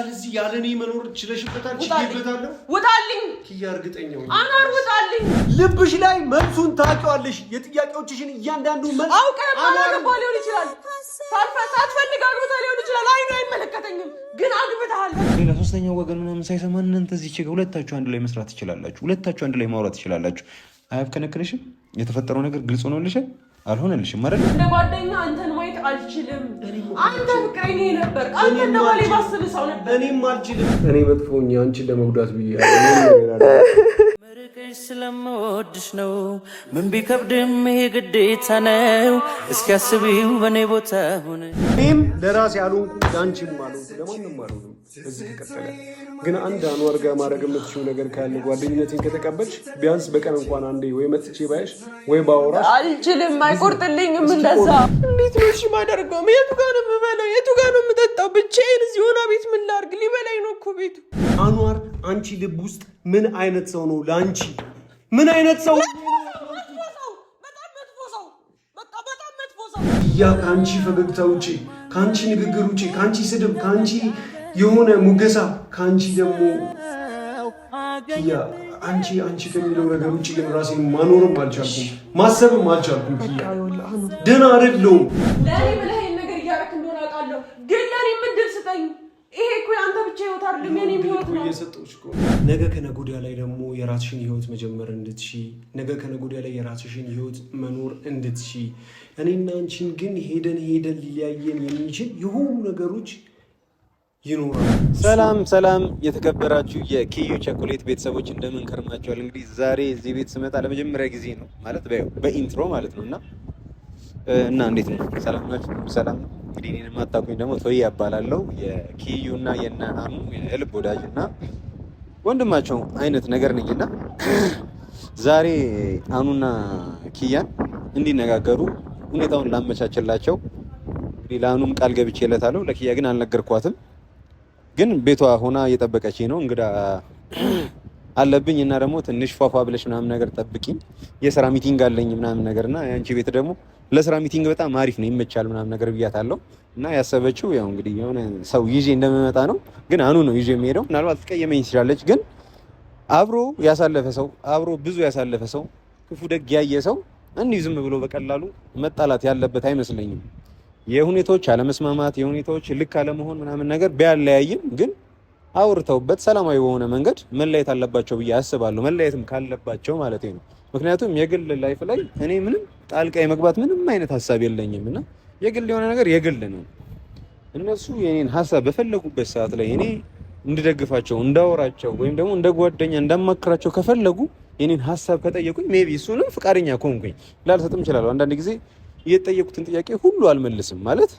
ስለዚህ ያለኔ መኖር ችለሽበታል ችዬበታለሁ ውጣልኝ ኪያ እርግጠኛው አናር ውጣልኝ ልብሽ ላይ መልሱን ታውቂዋለሽ የጥያቄዎችሽን እያንዳንዱ መልስ አውቀህ አናገባ ሊሆን ይችላል ሳትፈልግ አግብታ ሊሆን ይችላል አይኑ አይመለከተኝም ግን አግብተሃል ሌላ ሶስተኛው ወገን ምናምን ሳይሰማ እናንተ እዚህ ችግር ሁለታችሁ አንድ ላይ መስራት ትችላላችሁ ሁለታችሁ አንድ ላይ ማውራት ትችላላችሁ አያብከነክንሽም የተፈጠረው ነገር ግልጽ ሆኖልሻል አልሆነልሽም አይደል እንደ ጓደኛ አንተን ማየት አልችልም አንተ ፍቅረኛ ነበር አንተ እንደማለ ባስብ ሰው ነበር እኔም አልችልም እኔ መጥፎኛ አንቺን ለመጉዳት ብዬ መርቀሽ ስለምወድሽ ነው ምን ቢከብድም ይሄ ግዴታ ነው እስኪያስቢው በኔ ቦታ ሆነ እኔም ለራሴ አልሆንኩ ዳንቺም አልሆንኩ ለማንም አልሆንኩም በዚህ ከቀጠለ ግን አንድ አንዋር ጋር ማድረግ የምትችይው ነገር ካለ ጓደኝነትን ከተቀበልሽ ቢያንስ በቀን እንኳን አንዴ ወይ መጥቼ ባይሽ ወይ ባወራሽ አልችልም አይቆርጥልኝም እንደዛ እንዴት ነው እሺ ማደርገው የቱ ጋር ነው የምበለው የቱ ጋር ነው የምጠጣው ብቻዬን እዚህ ሆና ቤት ምን ላድርግ ሊበላኝ ነው እኮ ቤቱ አንዋር አንቺ ልብ ውስጥ ምን አይነት ሰው ነው ላንቺ ምን አይነት ሰው ያ ካንቺ ፈገግታ ውጪ ካንቺ ንግግር ውጪ ካንቺ ስድብ ካንቺ የሆነ ሙገሳ ካንቺ ደግሞ ያ አንቺ ከሚለው ነገር ውጪ ግን ራሴን ማኖርም አልቻልኩም ማሰብም አልቻልኩም ያ ደህና አይደለሁም ለኔ ብለህ ነገር እያደረክ እንደሆነ አውቃለሁ ግን ለኔ ምንድን ስጠኝ ይሄ እኮ አንተ ብቻ ህይወት አይደለም የኔም ህይወት ነው እየሰጠሁሽ እኮ ነገ ከነገ ወዲያ ላይ ደግሞ የራስሽን ህይወት መጀመር እንድትሺ ነገ ከነገ ወዲያ ላይ የራስሽን ህይወት መኖር እንድትሺ እኔና አንቺን ግን ሄደን ሊያየን የሚችል የሆኑ ነገሮች ይኖራል ሰላም የተከበራችሁ የኪዩ ቸኮሌት ቤተሰቦች እንደምን ከርማችኋል እንግዲህ ዛሬ እዚህ ቤት ስመጣ ለመጀመሪያ ጊዜ ነው ማለት በኢንትሮ ማለት ነውና እና እንዴት ነው ሰላም ናችሁ ሰላም እንግዲህ እኔን ማጣቁኝ ደግሞ ቶይ ያባላለው የኪዩና የናኑ የልብ ወዳጅና ወንድማቸው አይነት ነገር ነኝና ዛሬ አኑና ኪያን እንዲነጋገሩ ሁኔታውን ላመቻችላቸው እንግዲህ ለአኑም ቃል ገብቼለታለሁ ለኪያ ግን አልነገርኳትም ግን ቤቷ ሆና እየጠበቀችኝ ነው እንግዳ አለብኝ እና ደግሞ ትንሽ ፏፏ ብለሽ ምናምን ነገር ጠብቂኝ የሥራ ሚቲንግ አለኝ ምናምን ነገርና ያንቺ ቤት ደግሞ ለሥራ ሚቲንግ በጣም አሪፍ ነው ይመቻል ምናምን ነገር ብያታለሁ እና ያሰበችው ያው እንግዲህ የሆነ ሰው ይዤ እንደምመጣ ነው ግን አኑ ነው ይዤ የሚሄደው ምናልባት ትቀየመኝ ትችላለች ግን አብሮ ያሳለፈ ሰው አብሮ ብዙ ያሳለፈ ሰው ክፉ ደግ ያየ ሰው እንዲህ ዝም ብሎ በቀላሉ መጣላት ያለበት አይመስለኝም የሁኔታዎች አለመስማማት የሁኔታዎች ልክ አለመሆን ምናምን ነገር ቢያለያይም ግን አውርተውበት ሰላማዊ በሆነ መንገድ መለየት አለባቸው ብዬ አስባለሁ መለየትም ካለባቸው ማለት ነው ምክንያቱም የግል ላይፍ ላይ እኔ ምንም ጣልቃ የመግባት ምንም አይነት ሐሳብ የለኝም እና የግል የሆነ ነገር የግል ነው እነሱ የኔን ሐሳብ በፈለጉበት ሰዓት ላይ እኔ እንድደግፋቸው እንዳወራቸው ወይም ደግሞ እንደ ጓደኛ እንዳማክራቸው ከፈለጉ የኔን ሐሳብ ከጠየቁኝ ሜቢ እሱንም ፍቃደኛ ኮንኩኝ ላልሰጥም እችላለሁ አንዳንድ ጊዜ የጠየቁትን ጥያቄ ሁሉ አልመልስም ማለት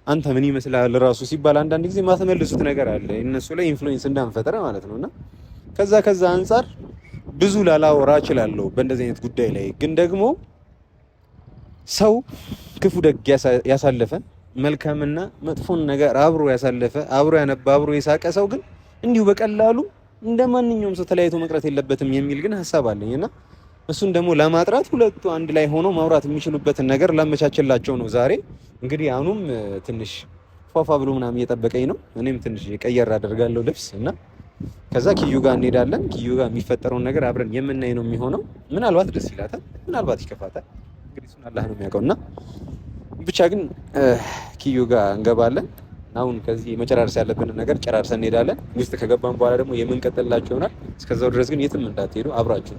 አንተ ምን ይመስላል ራሱ ሲባል አንዳንድ ጊዜ ማተመልሱት ነገር አለ እነሱ ላይ ኢንፍሉዌንስ እንዳንፈጠረ ማለት ነውና ከዛ አንፃር ብዙ ላላወራ እችላለሁ በእንደዚህ አይነት ጉዳይ ላይ ግን ደግሞ ሰው ክፉ ደግ ያሳለፈ መልካምና መጥፎን ነገር አብሮ ያሳለፈ አብሮ ያነባ አብሮ የሳቀ ሰው ግን እንዲሁ በቀላሉ እንደማንኛውም ሰው ተለያይቶ መቅረት የለበትም የሚል ግን ሐሳብ አለኝና እሱን ደግሞ ለማጥራት ሁለቱ አንድ ላይ ሆኖ ማውራት የሚችሉበትን ነገር ላመቻችላቸው ነው ዛሬ እንግዲህ አኑም ትንሽ ፏፏ ብሎ ምናምን እየጠበቀኝ ነው እኔም ትንሽ ቀየር አደርጋለሁ ልብስ እና ከዛ ኪዩ ጋር እንሄዳለን ኪዩ ጋር የሚፈጠረውን ነገር አብረን የምናይ ነው የሚሆነው ምናልባት ደስ ይላታል ምናልባት ይከፋታል እንግዲህ እሱን አላህ ነው የሚያውቀውና ብቻ ግን ኪዩ ጋር እንገባለን አሁን ከዚህ መጨራረስ ያለብን ነገር ጨራርሰን እንሄዳለን ውስጥ ከገባን በኋላ ደግሞ የምንቀጥላቸው ይሆናል እስከዛው ድረስ ግን የትም እንዳትሄዱ አብራችሁ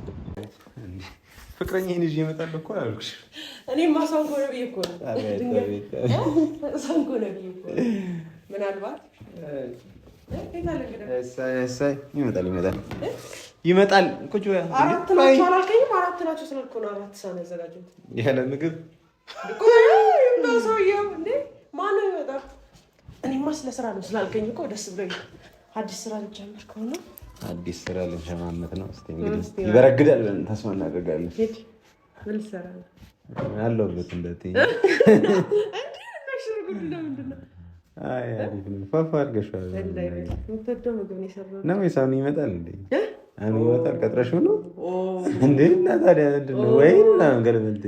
ፍቅረኛዬን ይዤ እመጣለሁ እኮ አልኩሽ እኔማ ሳንኮ ነው ብዬሽ እኮ ነው ሳንኮ ነው ብዬሽ እኮ ምናልባት ይመጣል ቁጭ አራት ናቸው አላልከኝም አራት ናቸው ስላልኩ ነው አራት ሰው ነው ያዘጋጀሁት ያለ ምግብ እኮ ነው ሰውዬው እንዴ ማነው ይመጣል እኔማ ስለ ስራ ነው ስላልከኝ እኮ ደስ ብሎኝ አዲስ ስራ ልጀምር ከሆነ አዲስ ስራ ልጀማመት ነው እስቲ እንግዲህ ይበረግዳል ተስፋ እናደርጋለን ምን ሰራ ነው አለበት እንደዚህ እንዴ ነሽሩ ጉድ ለምንድነው አይ አሪፍ ነው ፋፋ አድርገሻል ምትወደው ምግብ ነው የሰራው ነው የሳውኒ ይመጣል እንዴ አኑ ይመጣል ቀጥረሽ ነው እንዴ እና ታዲያ ምንድነው ወይ ገለመልት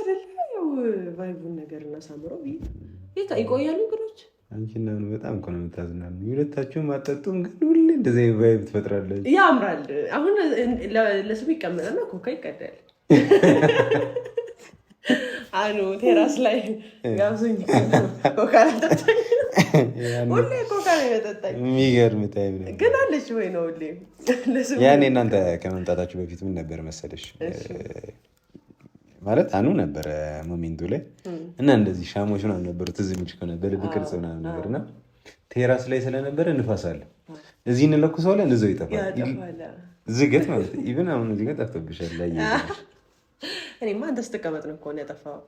አይደለም ቫይቡን ነገር እና ሳምሮ ይቆያሉ እንግዶች አንቺና ምን በጣም እኮ ነው የምታዝናኑ። ሁለታችሁም አጠጡም፣ ግን ሁሌ እንደዚህ ቫይብ ትፈጥራለች። ያምራል። አሁን ለስሙ ይቀመጣልና ኮካ ይቀዳል። አኑ ቴራስ ላይ ጋብዙኝ ኮካ አጠጣኝ። ሁሌ ኮካ ነው የጠጣኝ። የሚገርም ታይም ነው። ግን አለች ወይ ነው ሁሌ ለስሙ። ያኔ እናንተ ከመምጣታችሁ በፊት ምን ነበር መሰለሽ? ማለት አኑ ነበረ ሞሜንቱ ላይ እና እንደዚህ ሻሞች ምናምን ነበሩ። ትዝ የሚልሽ ከሆነ በልብ ቅርጽ ምናምን ነገር እና ቴራስ ላይ ስለነበረ ንፋስ አለ። እዚህ እንለኩሰዋለን፣ እዛው ይጠፋል። ዝገት ማለት ኢቭን አሁን እዚህ ጋር ጠፍቶብሻል ላይ እኔማ አንተ ስትቀመጥ ነው እኮ ነው ያጠፋው።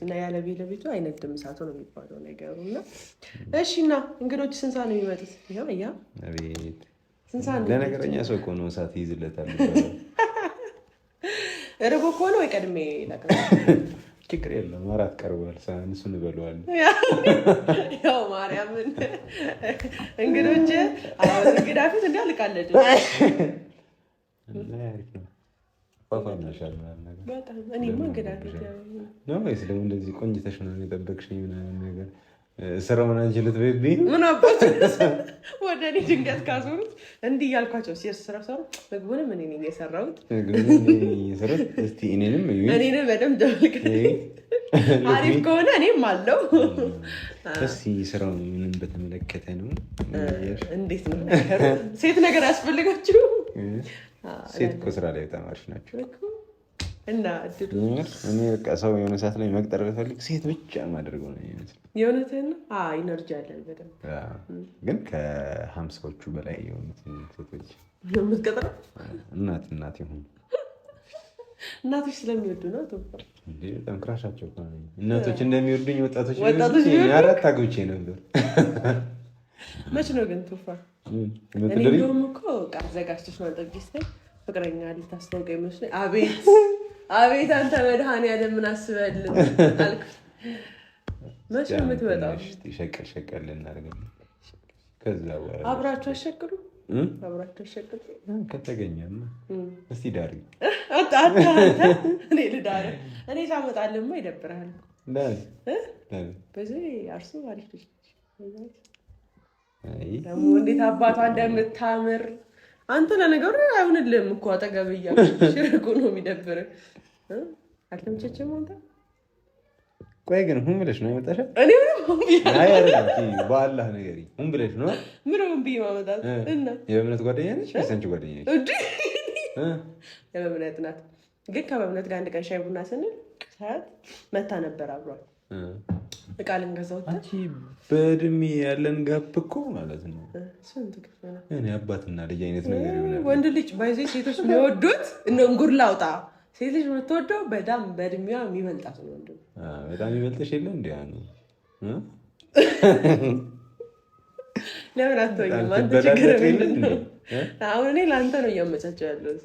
እና ያለ ቤቱ አይነድም እሳቱ ነው የሚባለው ነገሩ። እና እሺ፣ እና እንግዶች ስንት ሰዓት ነው የሚመጡት? ይሄው ያ አቤት ስንት ሰዓት ነው? ለነገረኛ ሰው እኮ ነው እሳት ይይዝለታል። እርቦ ከሆነ ወይ ቀድሜ ላቀርብ፣ ችግር የለም። አራት ቀርቧል፣ እሱን እንበለዋለን። ያው ማርያምን እንግዶች አሁን እንግዳ ፊት እንዳልቃለች በጣም እኔማ እንግዳ ፊት ነው ወይስ ደግሞ እንደዚህ ቆንጅተሽ ነው የጠበቅሽኝ ምናምን ነገር ስራውን አንቺ ልትበይብኝ ምን አባት ወደ እኔ ድንገት ካዞሩት እንዲህ እያልኳቸው ስራ ሰሩ። ምግቡንም እኔ ነኝ የሰራሁት። እስኪ እኔንም በደምብ ደብልቅ። አሪፍ ከሆነ እኔም አለው። እስኪ ስራው ምንም በተመለከተ ነው። እንዴት ነው ሴት ነገር ያስፈልጋችሁ? ሴት እኮ ስራ ላይ በጣም አሪፍ ናቸው። እና እኔ በቃ ሰው የሆነ ሰዓት ላይ መቅጠር በፈልግ ሴት ብቻ ማደርገው ነው የሚመስለው። የእውነትህን ነው? ኢነርጂ አለን በደምብ። ግን ከ50ዎቹ በላይ የሆኑት ሴቶች የምትቀጥረው እናት ይሁን እናቶች ስለሚወዱ ነው። በጣም ክራሻቸው እናቶች እንደሚወዱኝ ወጣቶች አራት አግብቼ ነበር። መች ነው ግን ቱፋ? እኔም እኮ አዘጋጅተሽ ነው ጠብቂስ ፍቅረኛ ልታስታውቀ ይመስለኝ። አቤት አንተ መድኃኒዓለም ምን አስበህልን አልኩ። መቼ ነው የምትመጣው? ሸቀል እናደርጋለን። ከዛ በኋላ አብራችሁ አሸቅሉ ከተገኘማ እስቲ ዳሪ እኔ ልዳር። እኔ ሳመጣልማ ይደብርሃል። በዚህ አርሱ አሪፍ ልጅ ደግሞ እንዴት አባቷ እንደምታምር አንተ ለነገሩ አይሆንልህም እኮ አጠገብ እያልኩ ሽርቁ ነው የሚደብር። አልተመቸችም አንተ? ቆይ ግን ሁን ብለሽ ነው የመጣሽው? እኔ ምንም አይ አይደለም፣ በአላህ ንገሪኝ። ሁን ብለሽ ነው? ምንም ብዬ ማመጣት እና የበእምነት ጓደኛ ነች ወይስ አንቺ ጓደኛ ነች? የበእምነት ናት። ግን ከበእምነት ጋር አንድ ቀን ሻይ ቡና ስንል ሰዓት መታ ነበር አብሯል። እቃ ልንገዛ ወጣ። አንቺ በእድሜ ያለን ጋፕ እኮ ማለት ነው ስንት ግፍ ነው። እኔ አባትና ልጅ አይነት ነገር ይሆናል። ወንድ ልጅ ባይዘ ሴቶች የሚወዱት እንጉር ላውጣ ሴት ልጅ የምትወደው በጣም በእድሜዋ የሚበልጣት ነው። ወንድ በጣም ይበልጥሽ የለ እንዲ ነው። ለምን አትወኝም አንተ? ችግር ምንድን ነው? አሁን እኔ ለአንተ ነው እያመቻቸው ያለሁት።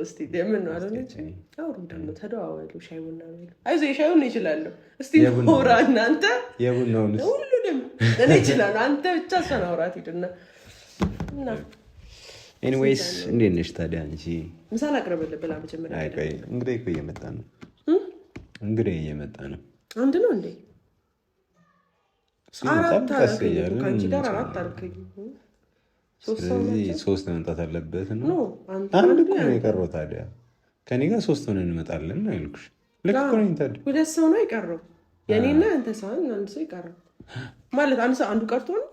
እስቲ ምን ነው አለች አውሩ ደግሞ ተደዋወሉ። ሻይ ቡና ነው። አይዞህ የሻዩን እችላለሁ። እስቲ ሆራ እናንተ የቡናውን ሁሉንም እኔ እችላለሁ። አንተ ብቻ እሷን አውራት ሂድና እና ኤኒዌይስ እንዴት ነሽ ታዲያ አንቺ? ምሳ ላቅርብልህ ብላ መጀመሪያ። አይ ቆይ እንግዲህ እኮ እየመጣ ነው። እንግዲህ እየመጣ ነው። አንድ ነው እንዴ? አራት አልከኝ ከአንቺ ጋር አራት አልከኝ። ስለዚህ 3 መምጣት አለበት ነው። አንድ እኮ ነው የቀረው። ታዲያ ከኔ ጋር 3 ሆነን እንመጣለን ነው ያልኩሽ። ልክ እኮ ነኝ። ታዲያ 2 ሰው ነው የቀረው። የኔና አንተ ሳይሆን አንድ ሰው ይቀራል ማለት አንድ ሰው አንዱ ቀርቶ ነው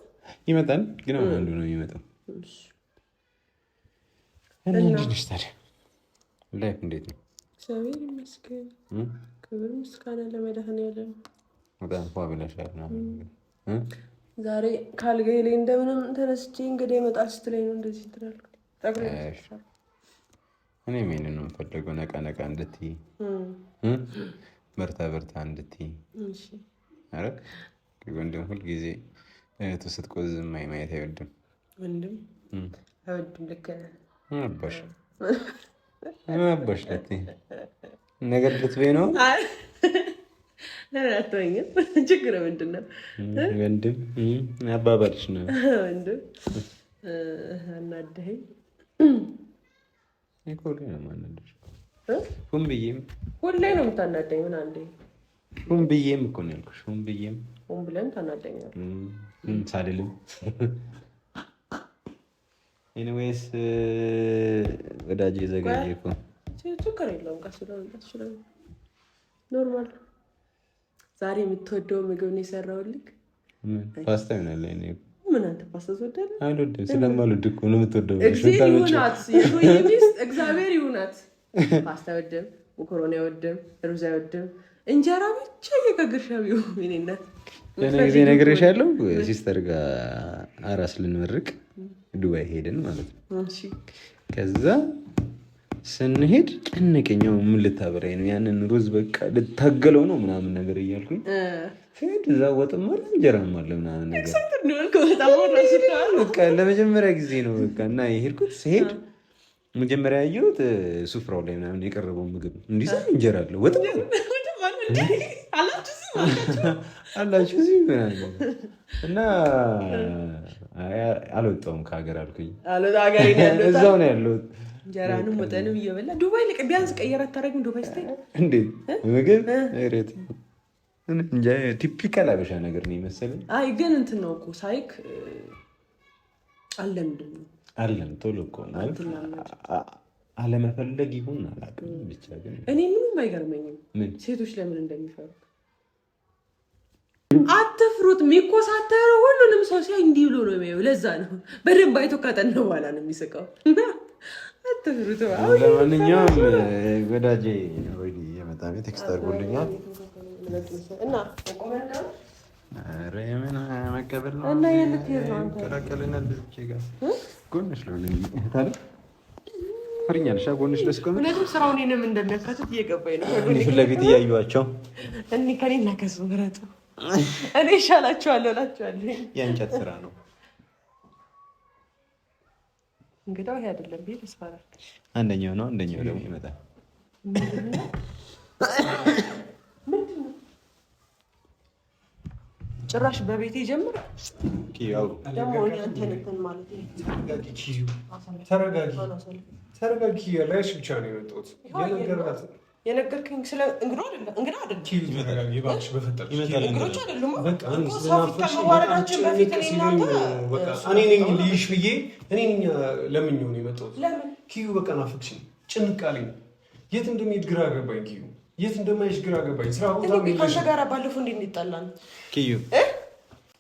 ይመጣል። ግን አንዱ ነው የሚመጣው። እንዴት ነሽ ታዲያ? ላይፍ እንዴት ነው? እግዚአብሔር ይመስገን። ክብር ምስጋና ለመድኃኒዓለም። በጣም ፏ ብለሻል ምናምን ዛሬ ካልጋዬ ላይ እንደምንም ተነስቼ እንግዲህ ይመጣል ስትለኝ ነው እንደዚህ ትላልኩ። እኔም ይሄንን ነው የምፈልገው፣ ነቃ ነቃ እንድትይ፣ በርታ በርታ እንድትይ። ኧረ ወንድም ሁልጊዜ እህቱ ስትቆዝም ማየት አይወድም። ወንድም አይወድም። ልክ ነህ። አባሽ ልትይ ነገር ልትበይ ነው። ለምን አትወኝም? ችግር ምንድን ነው? ወንድም አባባልሽ ነው። ወንድም አናደኸኝ። ሁሌ ነው የማናደሽ። ሁን ብዬም ሁሌ ነው የምታናደኝ። ምን አንዴ ሆን ብዬም እኮ ነው ያልኩሽ። ሆን ብዬም ሆን ብለን ተናደኛል ሳልልም። ኤኒዌይስ ወዳጄ ዘገየ እኮ ችግር የለውም። ቀስ ብለን ኖርማል። ዛሬ የምትወደው ምግብ ነው የሰራሁልህ። ፓስታ ይሆናል። ምን አንተ ፓስታ ትወዳለህ? አይወድም። ስለማልወድ እኮ ነው የምትወደው። እግዚአብሔር ይሁናት። ፓስታ አይወድም፣ መኮሮኒ አይወድም፣ ሩዝ አይወድም። እንጀራ ብቻ እየጋገርሽ ነው የኔነት። የሆነ ጊዜ ነግሬሻለሁ። ሲስተር ጋር አራስ ልንመርቅ ዱባይ ሄድን ማለት ነው። ከዛ ስንሄድ ጨነቀኛው። ምን ልታበራኝ ነው? ያንን ሩዝ በቃ ልታገለው ነው ምናምን ነገር እያልኩኝ ሄድ። እዛ ወጥም አለ እንጀራም አለ ምናምን ነገር በቃ ለመጀመሪያ ጊዜ ነው በቃ እና የሄድኩት። ስሄድ መጀመሪያ ያየሁት ሱፍራው ላይ ምናምን የቀረበው ምግብ እንዲህ እንጀራ አለ ወጥም አላችሁ እዚህ ምናምን እና አልወጣሁም ከሀገር አልኩኝ። እዛው ነው ያለሁት። እንጀራንም ወጠንም እየበላ ዱባይ ልቅ ቢያንስ ቀየር አታደርግም? ዱባይ ስትሄድ እንዴት ምግብ ሬት እንጃ ቲፒካል አበሻ ነገር ነው የመሰለኝ። አይ ግን እንትን ነው እኮ ሳይክ አለምድም ነው አለም ቶሎ እኮ ማለት አለመፈለግ ይሁን አላውቅም። ብቻ ግን እኔ ምንም አይገርመኝም ሴቶች ለምን እንደሚፈሩ። አትፍሩት። የሚኮሳተሩ ሁሉንም ሰው ሲያይ እንዲህ ብሎ ነው የሚያየው። ለዛ ነው በደንብ አይቶ ካጠናው በኋላ ነው የሚስቀው። አትፍሩት። ለማንኛውም ወዳጄ ወይ የመጣ ቤት ቴክስት አድርጎልኛል እና ምን መቀበል ነው እና የልትሄድ ነው አንተ ተራቀለናል። ልጅ ጋር ጎንሽ ነው ታለ ፍሪኛልሻ ጎንሽ ለስቆም ምንም ስራውን እኔንም እንደሚያካትት እየገባኝ ነው። እኔ ፊት ለፊት እያዩዋቸው እኔ ከኔና ከሱ ምረጡ እኔ ይሻላችኋለሁ እላችኋለሁ። የእንጨት ስራ ነው እንግዲህ ይሄ አይደለም ቤት ይስፋራል። አንደኛው ነው አንደኛው ደግሞ ይመጣል። ጭራሽ በቤቴ ጀምር ኪያው ደግሞ አንተን እንትን ማለት ነው። ተረጋጊ። ያለሽ ብቻ ነው የመጣሁት። የነገርኩት የነገርከኝ ስለ እንግዳ አይደለም ኪዩ ተረጋጊ እባክሽ በፈጠርሽ። እንግዶች አይደሉም በቃ እኔ ስለናፈቅሽ መዋረዳችን በፊት እኔ ነኝ ልይሽ ብዬ እኔ ነኝ ለምኜው ነው የመጣሁት። ኪዩ በቃ ናፈቅሽኝ፣ ጭንቅ አለኝ። የት እንደምሄድ ግራ ገባኝ ኪዩ። የት እንደማይሽ ግራ ገባኝ። ስራ ቦታ ምን ከአንተ ጋር ባለፈው እንዴት እንጣላን? ኪዩ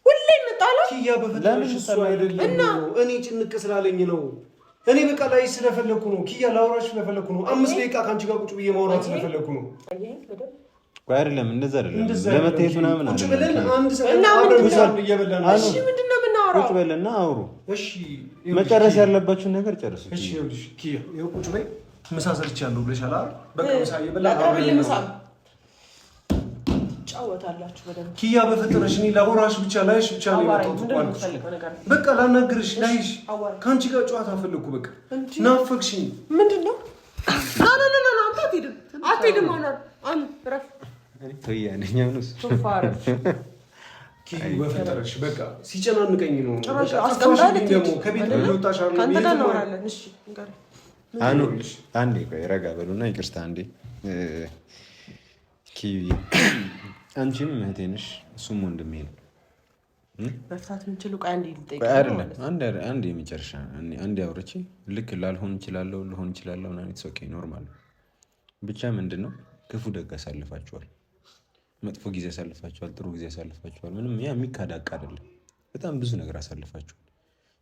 ሁሌ እንጣላ። ኪያ በፈጠረሽ እሱ አይደለም ነው እኔ ጭንቅ ስላለኝ ነው። እኔ በቃ ላይ ስለፈለኩ ነው ኪያ፣ ላውራሽ ስለፈለኩ ነው። 5 ደቂቃ ካንቺ ጋር ቁጭ ብዬ ማውራት ስለፈለኩ ነው። ቆይ አይደለም እንደዛ አይደለም። ለመታየት ምናምን ቁጭ ብለን አንድ ሰዓት አብረን ምሳል እየበላን ነው። እሺ ምንድነው የምናወራው? ቁጭ በለና አውሩ። እሺ መጨረስ ያለባችሁን ነገር ጨርሱ። እሺ ይኸውልሽ ኪያ፣ ይኸው ቁጭ በይ። ምሳ ሰርቻለሁ ብለሻል አይደል? በቃ ምሳ እየበላን አብረን ምሳ ጫወታላችሁ በደንብ። ኪያ በፈጠረሽ እኔ ላውራሽ ብቻ ላይሽ ብቻ ነው የመጣሁት። በቃ ላናግርሽ ላይሽ ከአንቺ ጋር ጨዋታ ፈለኩ። በቃ ናፈቅሽኝ። ምንድነው? ና አትሄድም ረፍ ተያነኛውስ ሶፋረፍ ኪዩ በፈጠረሽ በቃ ሲጨናንቀኝ ነው። ጭራሽ አስቀምጣለች ደግሞ ከቤት ወጣሽ አይደል? ካንተ ጋር እናወራለን። እሺ እንጋር አንዴ ቆይ ረጋ በሉና ይቅርታ አንዴ ኪዩ አንቺም እህቴ ነሽ፣ እሱም ወንድሜ ነው። መፍታት የምንችለው ቆይ አንዴ ልጠይቅ አይደለም አንዴ የመጨረሻ አንዴ አውርቼ ልክ ላልሆን እችላለሁ ልሆን እችላለሁ ምናምን ኦኬ ኖርማል። ብቻ ምንድነው ክፉ ደግ አሳልፋችኋል፣ መጥፎ ጊዜ አሳልፋችኋል፣ ጥሩ ጊዜ አሳልፋችኋል። ምንም ያ የሚካዳቅ አይደለም። በጣም ብዙ ነገር አሳልፋችኋል።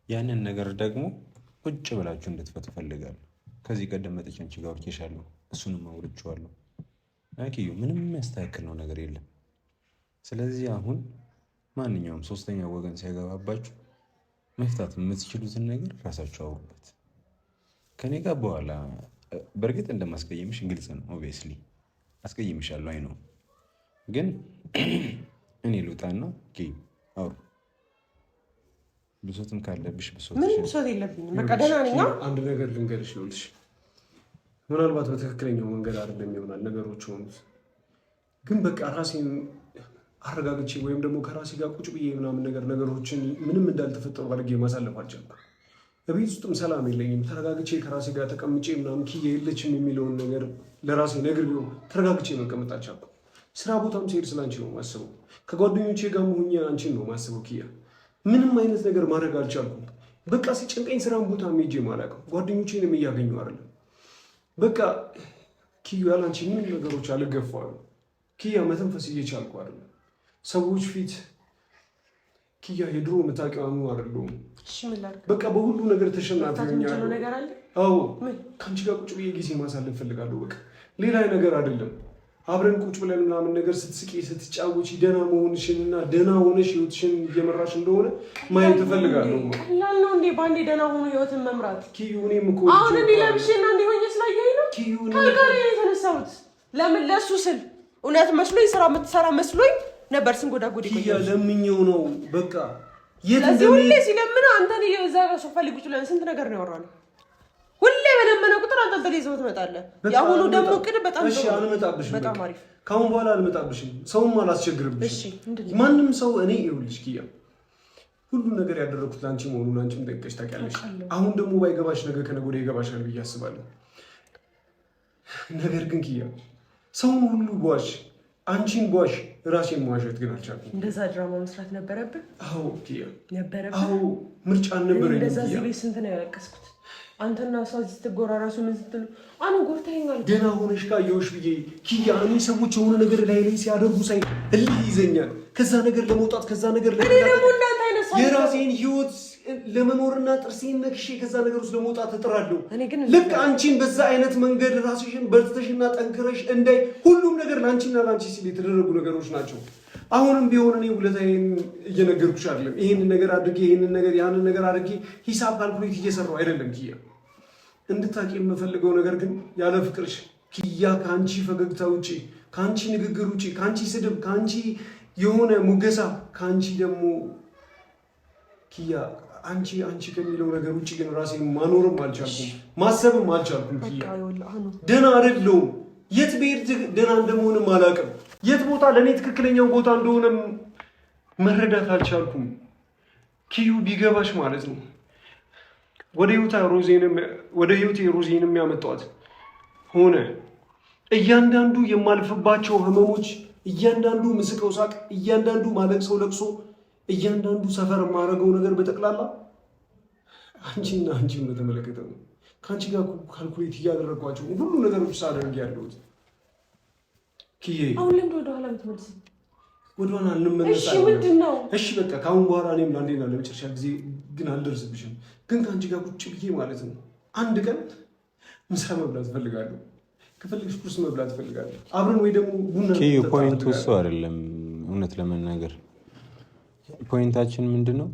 ያንን ነገር ደግሞ ቁጭ ብላችሁ እንድትፈቱ ፈልጋለሁ። ከዚህ ቀደም መጥቼ አንቺ ጋር አውርቼሻለሁ፣ እሱንም አውርቼዋለሁ። ኪዩ ምንም የሚያስተካክለው ነገር የለም። ስለዚህ አሁን ማንኛውም ሶስተኛ ወገን ሳይገባባችሁ መፍታት የምትችሉትን ነገር ራሳችሁ አውሩበት። ከኔ ጋር በኋላ በእርግጥ እንደማስቀየምሽ ግልጽ ነው። ኦብቪየስሊ አስቀይምሻለሁ። አይ ነው ግን እኔ ልውጣና ኪዩ አውሩ። ብሶትም ካለብሽ ብሶት። ምንም ብሶት የለብኝም። በቃ ደህና ነኝ። አንድ ነገር ልንገርሽ ይኸውልሽ፣ ምናልባት በትክክለኛው መንገድ አይደለም ይሆናል ነገሮች ሆኑት፣ ግን በቃ ራሴን አረጋግቼ ወይም ደግሞ ከራሴ ጋር ቁጭ ብዬ ምናምን ነገሮችን ምንም እንዳልተፈጠሩ አድርጌ ማሳለፍ አልቻልኩም። በቤት ውስጥም ሰላም የለኝም። ተረጋግቼ ከራሴ ጋር ተቀምጬ ምናምን ኪያ የለችም የሚለውን ነገር ለራሴ ነግሬው ተረጋግቼ መቀመጥ አልቻልኩም። ስራ ቦታም ስሄድ ስላንቺ ነው ማስበው። ከጓደኞቼ ጋር ሆኜ አንቺን ነው ማስበው ኪያ። ምንም አይነት ነገር ማድረግ አልቻልኩም። በቃ ሲጨንቀኝ ስራን ቦታ ሄጄ ማላውቅም። ጓደኞቼንም እያገኘሁ አይደለም። በቃ ኪዩ ያላንቺ ምንም ነገሮች አልገፋሉ። ኪያ መተንፈስ እየቻልኩ አይደለም። ሰዎች ፊት ኪያ የድሮ የምታውቂው አይደለሁም። በቃ በሁሉ ነገር ተሸናፊ ሆኛለሁ። አዎ ከአንቺ ጋር ቁጭ ብዬ ጊዜ ማሳለፍ ፈልጋለሁ። በቃ ሌላ ነገር አይደለም። አብረን ቁጭ ብለን ምናምን ነገር ስትስቂ ስትጫወቺ ደህና መሆንሽንና ደህና ሆነሽ ህይወትሽን እየመራሽ እንደሆነ ማየት እፈልጋለሁ። ቀላል ነው እንዴ ባንዴ ደህና ሆኖ ህይወትን መምራት? ኪዩ እኔም እኮ አሁን እንዴ ለብሼና እንዴ ሆኜ ስላየኸኝ ነው ካልጋሪ የተነሳሁት። ለምን ለሱ ስል እውነት መስሎኝ ስራ የምትሰራ መስሎኝ ነበር ስንጎዳጎድ ይቆያል። ኪያ ለምኜው ነው በቃ የት ሁሌ ሲለምን አንተን እዛ ጋር ሶፋ ላይ ቁጭ ብለን ስንት ነገር ነው ያወራነው። ሁሌ በለመነ ቁጥር አንተ ይዘው ትመጣለህ። ያሁኑ ደግሞ ቅድ በጣም እሺ አልመጣብሽም። በጣም አሪፍ ካሁን በኋላ አልመጣብሽም። ሰውም አላስቸግርብሽም። እሺ ማንም ሰው እኔ ይኸውልሽ ኪያ ሁሉ ነገር ያደረኩት ላንቺ መሆኑን አንቺም ጠንቀሽ ታውቂያለሽ። አሁን ደግሞ ባይገባሽ ነገ ከነገ ወዲያ ይገባሻል ብዬ አስባለሁ። ነገር ግን ኪያ ሰውን ሁሉ ጓሽ አንቺን ጓሽ ራሴን መዋሸት ግን አልቻልኩም። እንደዛ ድራማ መስራት ነበረብን። አዎ ኪያ ነበረብን። አዎ ምርጫ ነበረኝ። እንደዛ እዚህ ቤት ስንት ነው ያለቀስኩት። አንተና እሷ እዚህ ስትጎራራሱ ምን ስትሉ አሁን ጎርተኸኛል። ደህና ሆነሽ ካየሁሽ ብዬ ኪያ እኔ ሰዎች የሆነ ነገር ላይ ሲያደርጉ ሳይ እልህ ይዘኛል። ከዛ ነገር ለመውጣት ከዛ ነገር የራሴን ህይወት ለመኖርና ጥርሴን ነክሼ ከዛ ነገር ውስጥ ለመውጣት እጥራለሁ። ልክ አንቺን በዛ አይነት መንገድ ራስሽን በርትተሽና ጠንክረሽ እንዳይ ሁሉም ነገር ለአንቺና ለአንቺ ሲል የተደረጉ ነገሮች ናቸው። አሁንም ቢሆን እኔ ውለታዬን እየነገርኩሽ አይደለም። ይሄንን ነገር አድርጌ ይሄንን ነገር ያንን ነገር አድርጌ ሂሳብ ካልኩሌት እየሰራሁ አይደለም ኪያ። እንድታቂ የምፈልገው ነገር ግን ያለ ፍቅርሽ ኪያ ከአንቺ ፈገግታ ውጪ፣ ከአንቺ ንግግር ውጪ፣ ከአንቺ ስድብ፣ ከአንቺ የሆነ ሙገሳ፣ ከአንቺ ደግሞ ኪያ አንቺ ከሚለው ነገር ውጪ ግን ራሴን ማኖርም አልቻልኩም፣ ማሰብም አልቻልኩም። ኪያ ደህና አይደለሁም። የት ብሄድ ደህና እንደመሆንም አላውቅም። የት ቦታ ለእኔ ትክክለኛው ቦታ እንደሆነም መረዳት አልቻልኩም። ኪዩ ቢገባሽ ማለት ነው ወደ ህይወቴ ሮዜንም ያመጣኋት ሆነ እያንዳንዱ የማልፍባቸው ህመሞች፣ እያንዳንዱ ምስቀው ሳቅ፣ እያንዳንዱ ማለቅሰው ለቅሶ፣ እያንዳንዱ ሰፈር የማደርገው ነገር በጠቅላላ አንቺና አንቺን በተመለከተ ነው። ከአንቺ ጋር ካልኩሌት እያደረግኳቸው ሁሉ ነገሮች ሳደርግ ያለሁት ኪዬ። አሁን ለምን ወደኋላ የምትመልስኝ? ወደኋላ እንመለሳለን። እሺ ምንድን ነው? እሺ በቃ ከአሁን በኋላ እኔም ለአንዴና ለመጨረሻ ጊዜ ግን አልደርስብሽም። ግን ከአንቺ ጋር ቁጭ ብዬ ማለት ነው አንድ ቀን ምሳ መብላት እፈልጋለሁ። ከፈለግሽ ቁርስ መብላት እፈልጋለሁ። አብረን ወይ ደግሞ ቡና። ፖይንቱ እሱ አይደለም። እውነት ለመናገር ፖይንታችን ምንድን ነው?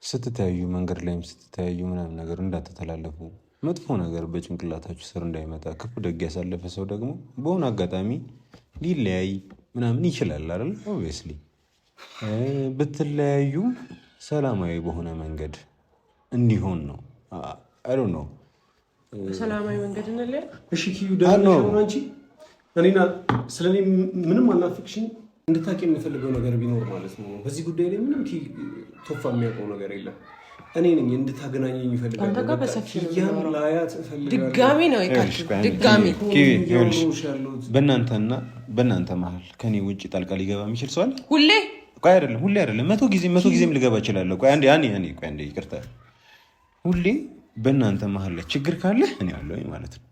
ስትተያዩ መንገድ ላይም ስትተያዩ ምናምን ነገር እንዳትተላለፉ፣ መጥፎ ነገር በጭንቅላታችሁ ስር እንዳይመጣ። ክፉ ደግ ያሳለፈ ሰው ደግሞ በሆነ አጋጣሚ ሊለያይ ምናምን ይችላል አይደል? ኦብቪየስሊ ብትለያዩ ሰላማዊ በሆነ መንገድ እንዲሆን ነው። አይ ዶንት ኖ ሰላማዊ መንገድ እንለያ። እሺ ኪዩ ደግሞ አንቺ እኔና ስለኔ ምንም አልናፍቅሽኝ። እንድታቂ የምፈልገው ነገር ቢኖር ማለት ነው በዚህ ጉዳይ ላይ ምንም ቶፋ የሚያውቀው ነገር የለም። እኔ ነኝ እንድታገናኘኝ ይፈልጋል። ድጋሚ ነው ድጋሚ በእናንተ መሀል ከኔ ውጭ ጣልቃ ሊገባ የሚችል ሰው አለ? ሁሌ ቆይ አይደለም መቶ ጊዜም ልገባ እችላለሁ። ቆይ አንዴ ይቅርታ። ሁሌ በእናንተ መሀል ላይ ችግር ካለ እኔ አለሁኝ ማለት ነው።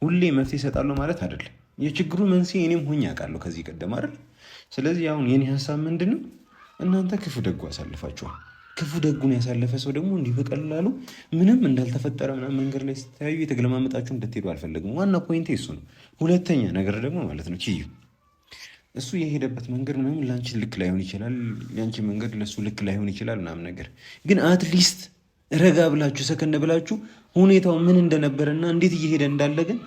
ሁሌ መፍትሄ እሰጣለሁ ማለት አይደለም። የችግሩ መንስኤ እኔም ሆኜ አውቃለሁ ከዚህ ቀደም አይደል? ስለዚህ አሁን የኔ ሀሳብ ምንድን ነው? እናንተ ክፉ ደጉ አሳልፋችኋል። ክፉ ደጉን ያሳለፈ ሰው ደግሞ እንዲህ በቀላሉ ምንም እንዳልተፈጠረ ምናምን መንገድ ላይ ስትታዩ የተገለማመጣችሁ እንድትሄዱ አልፈለግም። ዋና ፖይንቴ እሱ ነው። ሁለተኛ ነገር ደግሞ ማለት ነው ኪዩ እሱ የሄደበት መንገድ ምናምን ለአንቺ ልክ ላይሆን ይችላል፣ የአንቺ መንገድ ለእሱ ልክ ላይሆን ይችላል ምናምን ነገር ግን አትሊስት ረጋ ብላችሁ ሰከን ብላችሁ ሁኔታው ምን እንደነበረና እንዴት እየሄደ እንዳለ ግን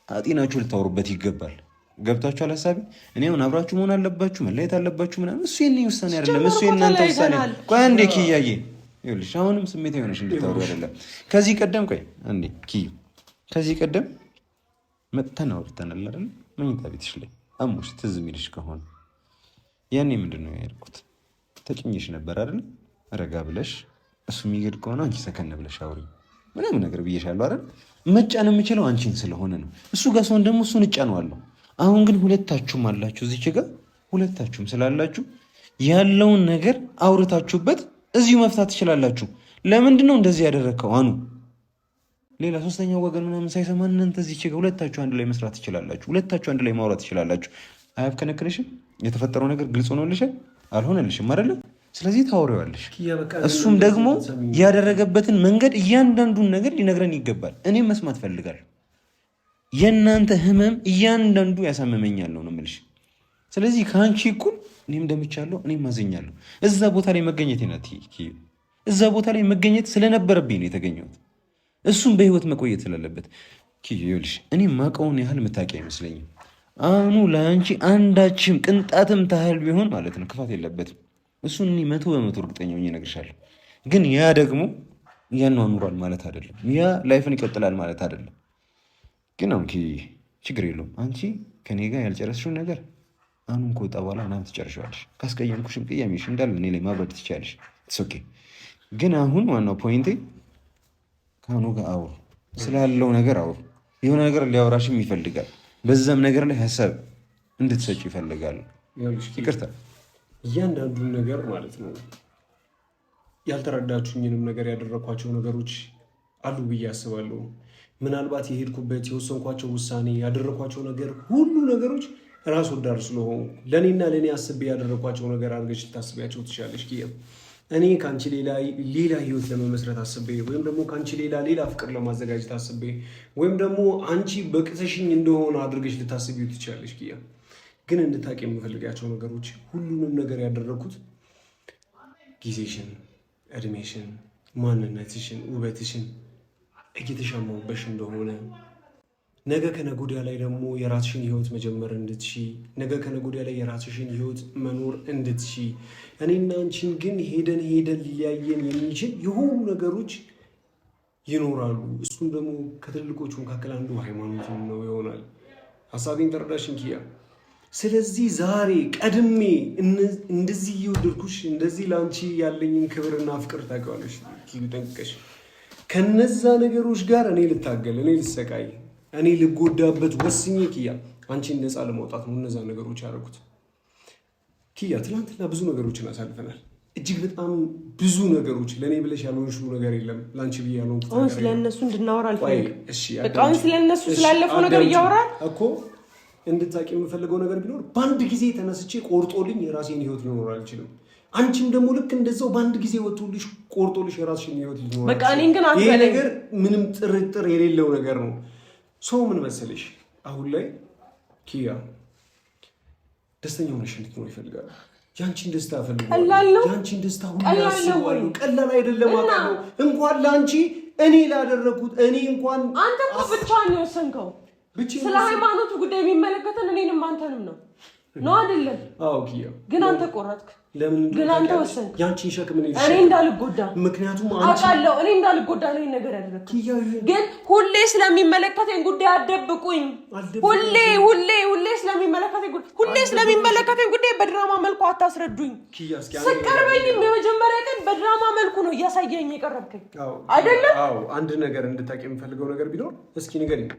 አጤናችሁ ልታወሩበት ይገባል። ገብታችኋል ሀሳቤ? እኔ አሁን አብራችሁ መሆን አለባችሁ መለየት አለባችሁ ምናምን እሱ የኔ ውሳኔ አይደለም፣ እሱ የእናንተ ውሳኔ። ቆይ አንዴ ኪያዬ ይኸውልሽ፣ አሁንም ስሜት የሆነሽ እንድታወሩ አይደለም። ከዚህ ቀደም ቆይ አንዴ ኪዩ፣ ከዚህ ቀደም መጥተን አውርተናል አይደል? መኝታ ቤትሽ ላይ አሞሽ ትዝ የሚልሽ ከሆነ ያኔ ምንድን ነው ያልኩት? ተጭኝሽ ነበር አይደል? ረጋ ብለሽ እሱ የሚገድ ከሆነ አንቺ ሰከን ብለሽ አውሪ ምናምን ነገር ብዬሻለሁ አይደል? መጫን የምችለው አንቺን ስለሆነ ነው። እሱ ጋር ሰውን ደግሞ እሱን እጫነዋለሁ። አሁን ግን ሁለታችሁም አላችሁ እዚች ጋር ሁለታችሁም ስላላችሁ ያለውን ነገር አውርታችሁበት እዚሁ መፍታት ትችላላችሁ። ለምንድን ነው እንደዚህ ያደረግከው? አኑ ሌላ ሶስተኛው ወገን ምናምን ሳይሰማ እናንተ እዚች ጋር ሁለታችሁ አንድ ላይ መስራት ትችላላችሁ። ሁለታችሁ አንድ ላይ ማውራት ትችላላችሁ። አያብከነክንሽም? የተፈጠረው ነገር ግልጽ ሆኖልሻል? አልሆነልሽም አይደለ? ስለዚህ ታወሪዋለሽ። እሱም ደግሞ ያደረገበትን መንገድ እያንዳንዱን ነገር ሊነግረን ይገባል። እኔም መስማት ፈልጋለሁ። የእናንተ ህመም እያንዳንዱ ያሳመመኛል ነው የምልሽ። ስለዚህ ከአንቺ እኩል እኔም ደምቻለሁ፣ እኔም ማዘኛለሁ። እዛ ቦታ ላይ መገኘት ናት እዛ ቦታ ላይ መገኘት ስለነበረብኝ ነው የተገኘሁት። እሱም በህይወት መቆየት ስላለበት ይኸውልሽ፣ እኔ ማውቀውን ያህል የምታውቂ አይመስለኝም። አኑ ለአንቺ አንዳችም ቅንጣትም ታህል ቢሆን ማለት ነው ክፋት የለበትም። እሱን እኔ 100% እርግጠኛ ሆኜ እነግርሻለሁ። ግን ያ ደግሞ ያኗኑሯል ማለት አይደለም። ያ ላይፍን ይቀጥላል ማለት አይደለም። ግን አሁን ችግር የለውም። አንቺ ከኔ ጋር ያልጨረስሽውን ነገር አሁን ከወጣ በኋላ ምናምን ትጨርሻለሽ። ካስቀየምኩሽም ቅያሜሽ እንዳለ እኔ ላይ ማብረድ ትችያለሽ። ኦኬ። ግን አሁን ዋናው ፖይንቴ ከአኑ ጋር አውሩ፣ ስላለው ነገር አውሩ። የሆነ ነገር ሊያወራሽም ይፈልጋል። በዛም ነገር ላይ ሀሳብ እንድትሰጪ ይፈልጋል። ይቅርታ እያንዳንዱን ነገር ማለት ነው ያልተረዳችሁኝንም ነገር ያደረኳቸው ነገሮች አሉ ብዬ አስባለሁ። ምናልባት የሄድኩበት የወሰንኳቸው ውሳኔ ያደረኳቸው ነገር ሁሉ ነገሮች ራስ ወዳድ ስለሆኑ ለእኔና ለእኔ አስቤ ያደረኳቸው ነገር አድርገሽ ልታስቢያቸው ትችላለሽ። እኔ ከአንቺ ሌላ ህይወት ለመመስረት አስቤ ወይም ደግሞ ከአንቺ ሌላ ፍቅር ለማዘጋጀት አስቤ ወይም ደግሞ አንቺ በቅተሽኝ እንደሆነ አድርገሽ ልታስቢው ትችላለሽ። ግን እንድታቂ የምፈልጋቸው ነገሮች ሁሉንም ነገር ያደረኩት ጊዜሽን፣ እድሜሽን፣ ማንነትሽን፣ ውበትሽን እየተሻማሁበሽ እንደሆነ ነገ ከነገ ወዲያ ላይ ደግሞ የራስሽን ህይወት መጀመር እንድትሺ፣ ነገ ከነገ ወዲያ ላይ የራስሽን ህይወት መኖር እንድትሺ፣ እኔና አንቺን ግን ሄደን ሊያየን የሚችል የሆኑ ነገሮች ይኖራሉ። እሱም ደግሞ ከትልልቆቹ መካከል አንዱ ሃይማኖት ነው ይሆናል። ሀሳቤን ተረዳሽን ኪያ? ስለዚህ ዛሬ ቀድሜ እንደዚህ እየወደድኩሽ እንደዚህ ለአንቺ ያለኝን ክብርና ፍቅር ታውቂዋለሽ ጠንቅቀሽ። ከነዛ ነገሮች ጋር እኔ ልታገል፣ እኔ ልሰቃይ፣ እኔ ልጎዳበት ወስኜ ኪያ አንቺን ነፃ ለማውጣት ነው እነዛ ነገሮች ያደረኩት። ኪያ ትናንትና ብዙ ነገሮችን አሳልፈናል። እጅግ በጣም ብዙ ነገሮች። ለእኔ ብለሽ ያልሆንሽው ነገር የለም፣ ለአንቺ ብዬ ያልሆንኩት ነገር የለም። ስለእነሱ እንድናወራ አልፈልግም። በቃ ስለእነሱ ስላለፈው ነገር እያወራን እኮ እንድታቂ የምፈልገው ነገር ቢኖር በአንድ ጊዜ ተነስቼ ቆርጦልኝ የራሴን ህይወት ሊኖር አልችልም። አንቺም ደግሞ ልክ እንደዛው በአንድ ጊዜ ወጥቶልሽ ቆርጦልሽ የራስሽን ህይወት ሊኖር በቃ እኔን ግን ይሄ ነገር ምንም ጥርጥር የሌለው ነገር ነው። ሰው ምን መሰለሽ አሁን ላይ ኪያ ደስተኛ ሆነሽ እንድትኖር ይፈልጋል። ያንቺን ደስታ ፈልጋለሁ። ያንቺን ደስታ ሁሉ ያስባሉ። ቀላል አይደለም አውቃለሁ። እንኳን ለአንቺ እኔ ላደረኩት እኔ እንኳን አንተ እኮ ብቻህን ነው የወሰንከው። ስለ ሃይማኖቱ ጉዳይ የሚመለከተን እኔንም አንተንም ነው አይደለም? አዎ ኪያ፣ ግን አንተ ቆረጥክ። ለምን ግን አንተ ወሰንክ ያንቺን ሸክም እኔ እንዳልጎዳ። ምክንያቱም አውቃለሁ እኔ እንዳልጎዳ ነው ይሄን ነገር ያደረኩት። ግን ሁሌ ስለሚመለከተኝ ጉዳይ አትደብቁኝ። ሁሌ ስለሚመለከተኝ ጉዳይ በድራማ መልኩ አታስረዱኝ። ስቀርበኝም የመጀመሪያ ቀን በድራማ መልኩ ነው እያሳየኝ የቀረብከኝ አይደለም? አዎ። አንድ ነገር እንድታቂ የምፈልገው ነገር ቢኖር እስኪ ንገሪኝ።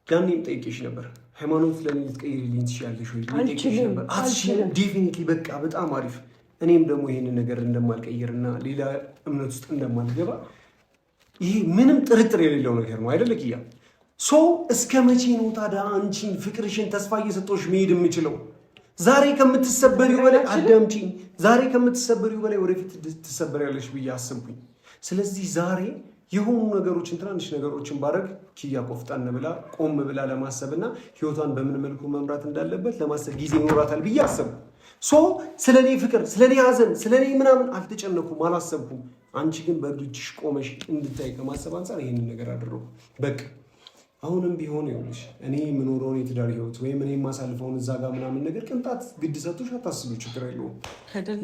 ያኔም ጠይቄሽ ነበር ሃይማኖት ለኔ ልትቀይሪልኝ ትችያለሽ ወይ? ጠይቄሽ ነበር። አትችልም። ዴፊኒትሊ በቃ በጣም አሪፍ። እኔም ደግሞ ይሄንን ነገር እንደማልቀይርና ሌላ እምነት ውስጥ እንደማልገባ ይሄ ምንም ጥርጥር የሌለው ነገር ነው አይደለ ኪያ? ሰው እስከ መቼ ነው ታዲያ አንቺን ፍቅርሽን ተስፋ እየሰጠሁሽ መሄድ የምችለው? ዛሬ ከምትሰበሪው በላይ አዳምጪኝ። ዛሬ ከምትሰበሪው በላይ ወደፊት ትሰበሪያለሽ ብዬ አሰብኩኝ። ስለዚህ ዛሬ የሆኑ ነገሮችን ትናንሽ ነገሮችን ባደርግ ኪያ ቆፍጣን ብላ ቆም ብላ ለማሰብና ህይወቷን በምን መልኩ መምራት እንዳለበት ለማሰብ ጊዜ ይኖራታል ብዬ አሰብኩ። ስለኔ ፍቅር፣ ስለኔ ሀዘን፣ ስለኔ ምናምን አልተጨነኩም፣ አላሰብኩም። አንቺ ግን በእጆችሽ ቆመሽ እንድታይ ከማሰብ አንፃር ይሄንን ነገር አደረኩ። በቃ አሁንም ቢሆን ይኸውልሽ እኔ የምኖረውን የትዳር ህይወት ወይም እኔ የማሳልፈውን እዛ ጋር ምናምን ነገር ቅንጣት ግድ ሰጥቶሽ አታስቢ፣ ችግር የለውም።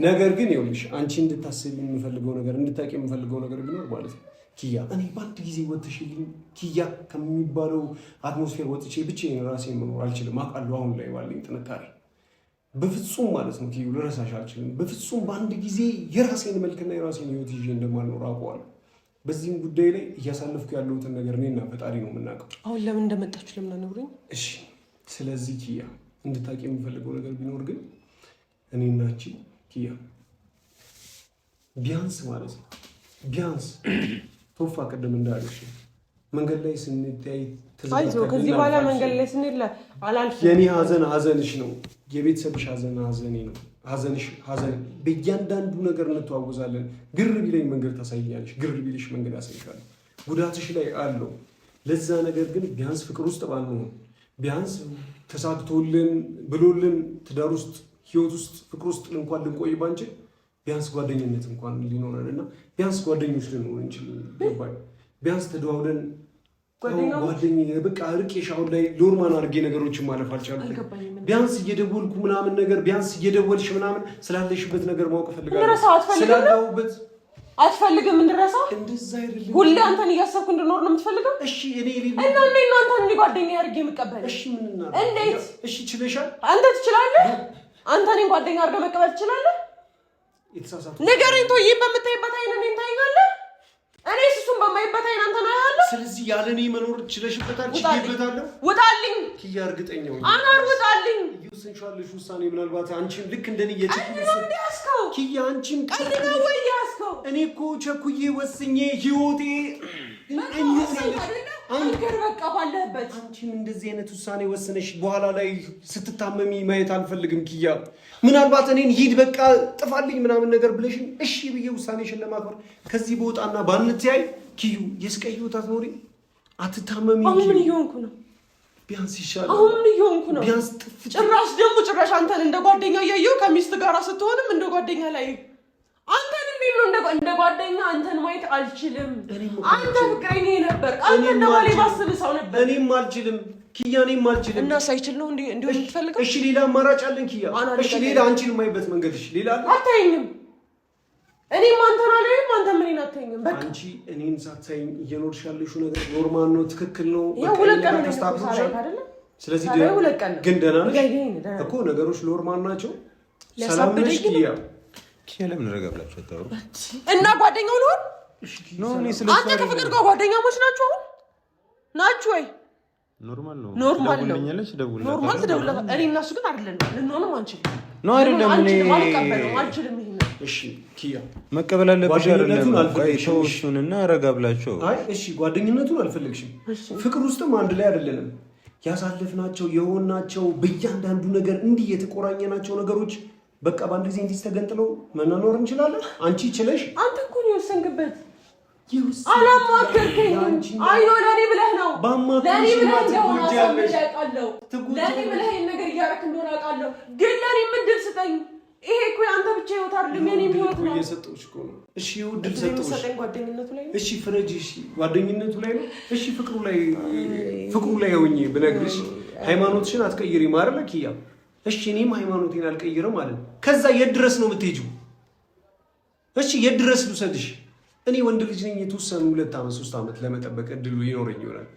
ነገር ግን ይኸውልሽ አንቺ እንድታስቢ የምፈልገው ነገር እንድታቂ የምፈልገው ነገር ቢኖር ማለት ነው ኪያ እኔ በአንድ ጊዜ ወጥሽልኝ ኪያ ከሚባለው አትሞስፌር ወጥቼ ብቻዬን ራሴን መኖር አልችልም። አውቃለሁ አሁን ላይ ባለኝ ጥንካሬ በፍጹም ማለት ነው ኪዩ ልረሳሽ አልችልም። በፍጹም በአንድ ጊዜ የራሴን መልክና የራሴን ህይወት ይዤ እንደማልኖር አውቀዋለሁ። በዚህም ጉዳይ ላይ እያሳለፍኩ ያለሁትን ነገር እኔና ፈጣሪ ነው የምናውቀው። አሁን ለምን እንደመጣችሁ ለምን አነግሩኝ? እሺ ስለዚህ ኪያ እንድታቂ የሚፈልገው ነገር ቢኖር ግን እኔና አንቺ ኪያ ቢያንስ ማለት ነው ቢያንስ ቶፋ ቀደም እንዳለሽ መንገድ ላይ ስንታይ አይዞህ ከዚህ በኋላ መንገድ ላይ ስንል አላልኩም። የኔ ሀዘን ሀዘንሽ ነው፣ የቤተሰብሽ ሀዘን ሀዘኔ ነው። ሀዘንሽ ሀዘን በእያንዳንዱ ነገር እንተዋወዛለን። ግር ቢለኝ መንገድ ታሳይኛለሽ፣ ግር ቢልሽ መንገድ አሳይሻለሁ። ጉዳትሽ ላይ አለው። ለዛ ነገር ግን ቢያንስ ፍቅር ውስጥ ባንሆን ቢያንስ ተሳክቶልን ብሎልን ትዳር ውስጥ ህይወት ውስጥ ፍቅር ውስጥ እንኳን ልንቆይ ባንችል ቢያንስ ጓደኝነት እንኳን ሊኖረን እና ቢያንስ ጓደኞች ልንሆን እንችል ነበር። ቢያንስ ተደዋውለን ጓደኛ በቃ ርቄሽ አሁን ላይ ሎርማን አድርጌ ነገሮችን ማለፍ አልቻልኩም። ቢያንስ እየደወልኩ ምናምን ነገር ቢያንስ እየደወልሽ ምናምን ስላለሽበት ነገር ማወቅ ፈልጋለሁ። ስላለሁበት አትፈልግም እንድረሳ? እንደዛ አይደለም። ሁሌ አንተን እያሰብኩ እንድኖር ነው የምትፈልገው? እሺ እኔ ሊል እና እንዴት ነው አንተን ጓደኛ አድርጌ የምቀበል? እሺ ምን እና እንዴት? እሺ ችለሻል? አንተ ትችላለህ? አንተ እኔን ጓደኛ አድርገህ መቀበል ትችላለህ? የተሳሳተ ንገረኝ። ቶዬ በምታይበት አይን እኔን ታይኛለህ? እኔ እሱን በማይበት አይን አንተን አያለሁ። ስለዚህ ያለ እኔ መኖር ችለሽበታል? ችዬበታለሁ? ውጣልኝ ኪያ፣ እርግጠኛው አናር ውጣልኝ። እየወሰንሻለሽ ውሳኔ ምናልባት አንቺም ልክ እንደኔ እየቸኩሽ ያስከው ኪያ፣ አንቺም ቀልድ ነው ወይ ያስከው? እኔ እኮ ቸኩዬ ወስኜ ህይወቴ አንገር በቃ ባለህበት። አንቺም እንደዚህ አይነት ውሳኔ ወስነሽ በኋላ ላይ ስትታመሚ ማየት አልፈልግም ኪያ። ምናልባት እኔን ሂድ በቃ ጥፋልኝ ምናምን ነገር ብለሽኝ እሺ ብዬ ውሳኔሽን ለማክበር ከዚህ በወጣና ባንተያይ ኪዩ የስቃይ ህይወት አትኖሪ፣ አትታመሚ። አሁን ምን እየሆንኩ ነው? ቢያንስ ይሻላል። አሁን ምን እየሆንኩ ነው? ቢያንስ ጭራሽ አንተን እንደ ጓደኛ እያየሁ ከሚስት ጋር ስትሆንም እንደ ጓደኛ ላይ አንተን እንዴት ነው እንደ ጓደኛ አንተን ማየት አልችልም። አንተ ፍቅረኛ ነበር። አንተ እንደማለ ባስብ ሰው ነበር። እኔም አልችልም ኪያ፣ እኔም አልችልም። እና ሳይችል ነው እንዴ የምትፈልገው? እሺ ሌላ አማራጭ አለን ኪያ። እሺ ሌላ አንቺን የማይበት መንገድ እሺ ሌላ አለ? አታይኝም። እኔም አንተን አለኝም፣ አንተም እኔን አታይኝም። በቃ አንቺ እኔን ሳታይኝ እየኖርሽ ያለሽው ነገር ኖርማል ነው፣ ትክክል ነው። ያው ሁለት ቀን ነው ተስተካክሎሻል አይደል? ስለዚህ ግን ደህና ነሽ እኮ ነገሮች ኖርማል ናቸው። ሰላም ነሽ ኪያ? ኪያ ለምን ረጋ ብላችሁ አታወሩ? እና ጓደኛው ነው ነው እኔ አንተ ከፍቅር ጋር ጓደኛሞች ናችሁ ናችሁ ወይ? ኖርማል ነው። ኖርማል ነው። ኖርማል ትደውላለህ። እኔ እና እሱ ግን አይደለም ልንሆንም አንችልም። ነው አይደለም እኔ አልችልም። ይሄን እሺ ኪያ መቀበል አለብሽ አይደለም? ቆይ ተውሱንና ረጋ ብላችሁ። አይ እሺ ጓደኝነቱን አልፈለግሽም። ፍቅር ውስጥም አንድ ላይ አይደለንም። ያሳለፍናቸው የሆናቸው በእያንዳንዱ ነገር እንዲህ የተቆራኘናቸው ነገሮች በቃ በአንድ ጊዜ እንዲህ ተገንጥለው መናኖር እንችላለን። አንቺ ችለሽ አንተ እኮ ነው የወሰንክበት። አላማከርከኝም። አዮ ለኔ ብለህ ነው። ለኔ ብለህ ነገር እያደረክ እንደሆነ አውቃለሁ። ግን ለኔ ምንድን ስጠኝ። ይሄ እኮ አንተ ብቻ ህይወት አይደለም፣ የኔም ህይወት ነው። እየሰጠሁሽ እኮ ነው። እሺ ውድል ሰጠሁሽ። ጓደኝነቱ ላይ እሺ ፍረጂ። እሺ ጓደኝነቱ ላይ ነው። እሺ ፍቅሩ ላይ ሆኜ ብነግርሽ ሃይማኖትሽን አትቀይሪም አይደል ኪያ? እሺ እኔም ሃይማኖቴን አልቀይርም ማለት ነው። ከዛ የት ድረስ ነው የምትሄጂው? እሺ የት ድረስ ልውሰድሽ? እኔ ወንድ ልጅ ነኝ። የተወሰኑ 2 ዓመት 3 ዓመት ለመጠበቅ እድሉ ይኖረኝ ይሆናል።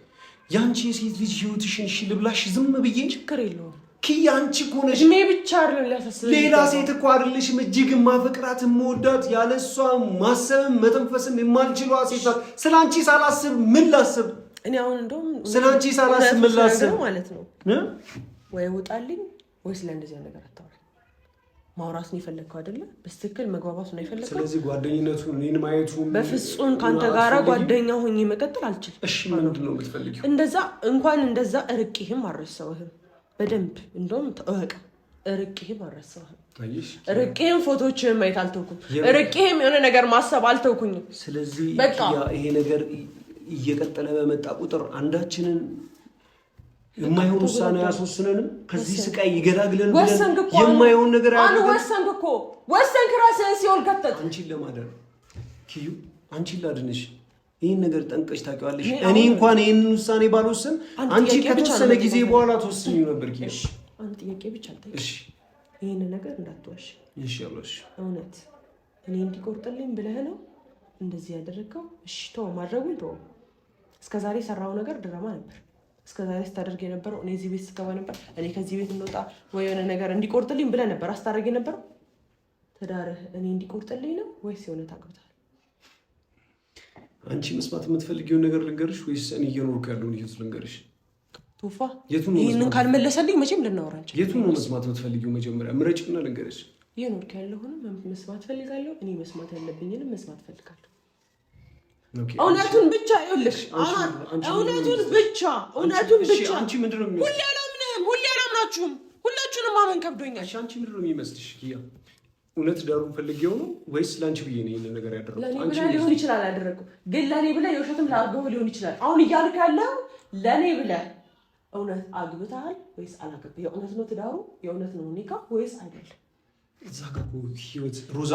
ያንቺ የሴት ልጅ ህይወትሽን እሺ ልብላሽ ዝም ብዬ? ችግር የለውም ኪያ፣ አንቺ እኮ ነሽ። እኔ ብቻ አይደለም ሊያሳስበኝ። ሌላ ሴት እኮ አይደለሽም። እጅግ ማፈቅራት የምወዳት ያለሷ ማሰብም መተንፈስም የማልችሏ ሴት ናት። ስለአንቺ ሳላስብ ምን ላስብ? እኔ አሁን እንደውም ስለአንቺ ሳላስብ ምን ላስብ ማለት ነው? ወይ ውጣልኝ ወይ ስለ እንደዚህ ነገር አታውሪ። ማውራት ነው የፈለግከው አይደለ? በስትክክል መግባባት ነው የፈለግከው። ስለዚህ ጓደኝነቱን እኔን ማየቱ በፍጹም ካንተ ጋራ ጓደኛ ሆኜ መቀጠል አልችልም። እሺ ምንድን ነው የምትፈልጊው? እንደዛ እርቄህም አልረሳሁህም። በደንብ እንደውም ተወቀ እርቄህም አልረሳሁህም። ርቄህም ፎቶዎችህን ማየት አልተውኩም። ርቄህም የሆነ ነገር ማሰብ አልተውኩኝም። ስለዚህ ይሄ ነገር እየቀጠለ በመጣ ቁጥር አንዳችንን የማይሆን ውሳኔ ያስወስነንም ከዚህ ስቃይ ይገላግለን ብለን የማይሆን ነገር ወሰንክ። ራስህን ሲኦል ከተት። አንቺን ለማደር ኪዩ፣ አንቺን ላድንሽ። ይህን ነገር ጠንቀሽ ታውቂዋለሽ። እኔ እንኳን ይህንን ውሳኔ ባልወስን አንቺ ከተወሰነ ጊዜ በኋላ ተወስኙ ነበር። ኪዩ፣ አንድ ጥያቄ ብቻ አልጠይቅሽ። ይህን ነገር እንዳትዋሽ። ይሻላልሽ። እውነት እኔ እንዲቆርጥልኝ ብለህ ነው እንደዚህ ያደረግከው? እሺ ተው፣ ማድረጉን ተው። እስከዛሬ የሰራው ነገር ድራማ ነበር። እስከዛሬ ስታደርግ የነበረው እኔ እዚህ ቤት ስገባ ነበር። እኔ ከዚህ ቤት እንወጣ ወይ የሆነ ነገር እንዲቆርጥልኝ ብለህ ነበር አስታደርግ የነበረው። ትዳርህ እኔ እንዲቆርጥልኝ ነው ወይስ የእውነት አግብተሃል? አንቺ መስማት የምትፈልጊውን ነገር ልንገርሽ ወይስ እኔ እየኖርኩ ያለውን ህይወት ልንገርሽ? ቶፋ ይሄንን ካልመለሰልኝ መቼም ልናወራ እንችላለን። የቱን ነው መስማት የምትፈልጊው? መጀመሪያ ምረጭና ልንገርሽ። የኖርክ ያለሁንም መስማት ፈልጋለሁ። እኔ መስማት ያለብኝንም መስማት ፈልጋለሁ። እውነቱን ብቻ ይኸውልሽ፣ እውነቱን ብቻ አንቺ ምንድን ነው የሚመስልሽ? ሁሌ አላምናችሁም። ሁላችሁንም ማመን ከብዶኛል። አንቺ ምንድን ነው የሚመስልሽ? እውነት ዳሩን ፈልጌው ነው ወይስ ለአንቺ ብዬ ነው ይሄንን ነገር ያደረኩት? ለኔ ብለህ ሊሆን ይችላል ያደረኩት፣ ግን ለኔ ብለህ የውሸትም ላድርገው ሊሆን ይችላል። አሁን እያልክ ያለው ለኔ ብለህ እውነት አግብተሃል ወይስ አላገባህም? የእውነት ነው ትዳሩ? የእውነት ነው ኒካ ወይስ አይደለም? እዛ ጋር እኮ ህይወት ሮዛ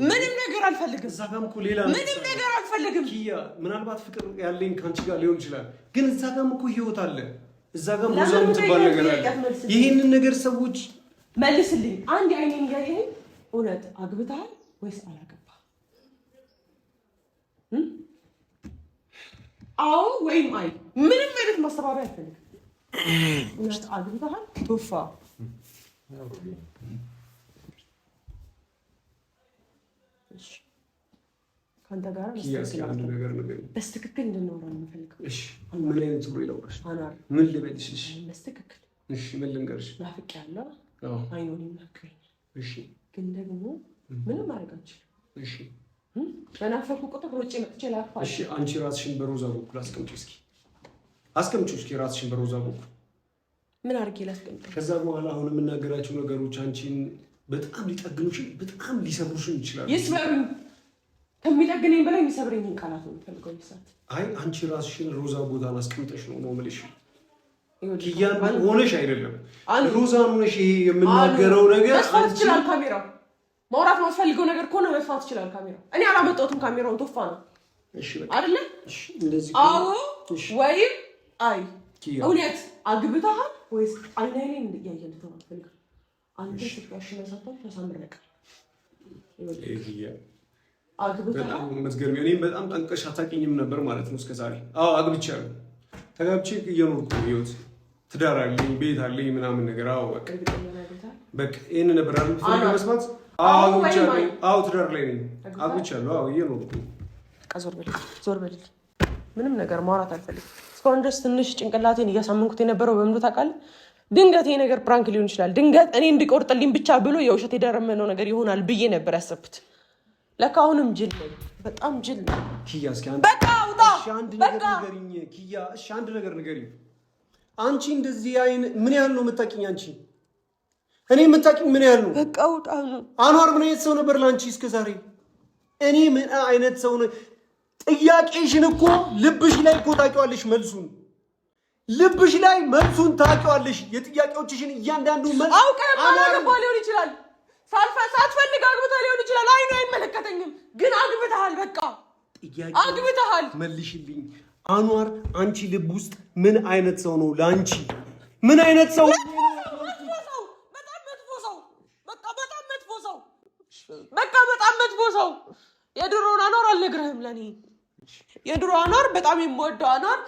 ምንም ነገር አልፈልግም። እዛ ጋርም እኮ ሌላ ምንም ነገር አልፈልግም። ኪያ ምናልባት ፍቅር ያለኝ ከአንቺ ጋር ሊሆን ይችላል፣ ግን እዛ ጋርም እኮ ህይወት አለ። እዛ ጋርም ሮዛ የምትባል ነገር አለ። ይህንን ነገር ሰዎች መልስልኝ። አንድ አይኔን እያየኸኝ እውነት አግብተሃል ወይስ አላገባህም? አዎ ወይም አይ። ምንም አይነት ማስተባበያ አልፈልግም። እውነት አግብተሃል? ቶፋ ከአንተ ጋር በስትክክል እንድናወራ ነው የምፈልገው። ምን አይነት ብሎ ይለውራሽ? ምን ልበልሽ? በስትክክል ምን ልንገርሽ? ናፍቄያለሁ። አይኖን ይናፍቀኛል፣ ግን ደግሞ ምንም ማድረግ አልችልም። በናፈኩ ቁጥር ሮጬ መጥቼ ላፋ። አንቺ ራስሽን በሮዛ በኩል አስቀምጪ እስኪ ራስሽን በሮዛ በኩል ምን አድርጌ ላስቀምጠው? ከዛ በኋላ አሁን የምናገራቸው ነገሮች አንቺን በጣም ሊጠግኑሽን በጣም ሊሰብሩሽን ይችላሉ። ይስበሩኝ። ከሚጠግነኝ በላይ የሚሰብረኝን ቃላት ነው የምፈልገው። ይሳት አይ አንቺ ራስሽን ሮዛ ቦታን አስቀምጠሽ ነው የምልሽ። ኪያን ሆነሽ አይደለም ሮዛን ሆነሽ ይሄ የምናገረው ነገር መስፋት ይችላል። ካሜራው ማውራት ማስፈልገው ነገር ከሆነ መስፋት ይችላል። ካሜራው እኔ አላመጣሁትም። ካሜራውን ቶፋ ነው። እሺ በቃ አይደለ? እሺ እንደዚህ አዎ ወይም አይ እውነት አግብተሃል ወይስ አይናይኔ እንድያየን ነው አትፈልግ? አንተ ስትጋሽና ሳታው ተሳምረቀ በጣም መስገርም እኔም በጣም ጠንቀሽ አታውቂኝም ነበር ማለት ነው እስከዛሬ። አዎ አግብቻለሁ፣ ተጋብቼ እየኖርኩ ህይወት ትዳር አለኝ፣ ቤት አለኝ ምናምን ነገር። አዎ በቃ ይሄን ነበር አይደል ፈልገው መስማት? አዎ አግብቻለሁ፣ አዎ ትዳር ላይ ነኝ፣ አግብቻለሁ፣ አዎ እየኖርኩ። ዞር በል ምንም ነገር ማውራት አልፈልግም። እስካሁን ድረስ ትንሽ ጭንቅላቴን እያሳመንኩት የነበረው በምንዱ ታውቃለህ? ድንገት ይሄ ነገር ፕራንክ ሊሆን ይችላል፣ ድንገት እኔ እንዲቆርጥልኝ ብቻ ብሎ የውሸት የደረመነው ነገር ይሆናል ብዬ ነበር ያሰብኩት። ለካ አሁንም ጅል ነኝ፣ በጣም ጅል ነኝ። ኪያ እስኪ በቃ አውጣ። አንድ ነገር ንገሪኝ ኪያ፣ እሺ አንድ ነገር ንገሪኝ። አንቺ እንደዚህ ምን ያህል ነው የምታውቂኝ? አንቺ እኔ የምታውቂኝ ምን ያህል ነው? በቃ አውጣ ነው። አንዋር ምን አይነት ሰው ነበር ለአንቺ እስከዛሬ? እኔ ምን አይነት ሰው ነው? ጥያቄሽን እኮ ልብሽ ላይ እኮ ታውቂዋለሽ መልሱን። ልብሽ ላይ መልሱን ታውቂዋለሽ። የጥያቄዎችሽን እያንዳንዱ መልስ አውቀህ ሊሆን ይችላል። ሳትፈልግ አግብተህ ሊሆን ይችላል። አይኑ አይመለከተኝም፣ ግን አግብተሃል። በቃ አግብተሃል። መልሽልኝ አንዋር፣ አንቺ ልብ ውስጥ ምን አይነት ሰው ነው ለአንቺ? ምን አይነት ሰው? በጣም መጥፎ ሰው። በቃ በጣም መጥፎ ሰው። የድሮውን አኗር አልነግርህም። ለኔ የድሮ አኗር በጣም የምወደው አኗር፣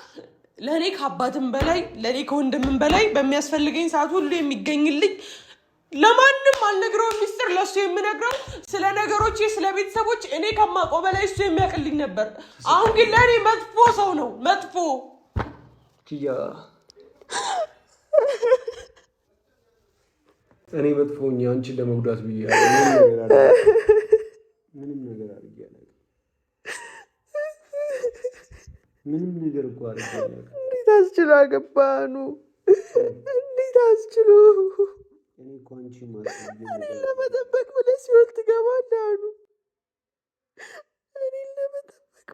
ለኔ ከአባትም በላይ ለኔ ከወንድምም በላይ በሚያስፈልገኝ ሰዓት ሁሉ የሚገኝልኝ፣ ለማንም አልነግረውም ሚስጥር፣ ለሱ የምነግረው ስለ ነገሮቼ ስለ ቤተሰቦች እኔ ከማውቀው በላይ እሱ የሚያውቅልኝ ነበር። አሁን ግን ለኔ መጥፎ ሰው ነው። መጥፎ ኪያ፣ እኔ መጥፎኝ አንቺን ለመጉዳት ብዬ ምንም ነገር አድርጌያለሁ። ምንም ነገር እኮ አድርጌያለሁ። እንዴት አስችሎ አገባኑ? እንዴት አስችሎ? እኔ እኮ አንቺ ማለት እኔን ለመጠበቅ ብለህ ሲኦል ትገባለህ አሉ። እኔን ለመጠበቅ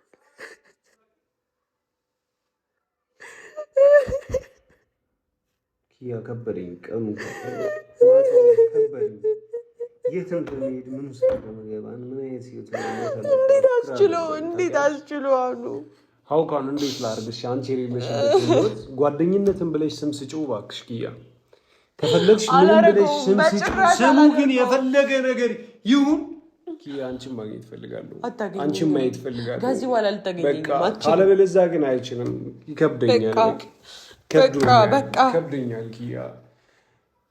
ኪያ፣ ከበደኝ። ቀኑ ከበደኝ። የት እንደምሄድ ምን ውስጥ እንደምገባ ምን አይነት ህይወት ነው? እንዴት አስችሎ አሉ። ሀውካን እንዴት ላድርግሽ? አንቺ የሌለሽ ህይወት ጓደኝነትን ብለሽ ስም ስጪው እባክሽ ኪያ። ከፈለግሽ ምንም ብለሽ ስም ስጪው። ስሙ ግን የፈለገ ነገር ይሁን ኪያ፣ አንቺን ማግኘት እፈልጋለሁ። አንቺን ማየት እፈልጋለሁ። ከዚህ በኋላ ልታገኘኝ ካለበለዚያ ግን አይችልም። ይከብደኛል። ከብደኛል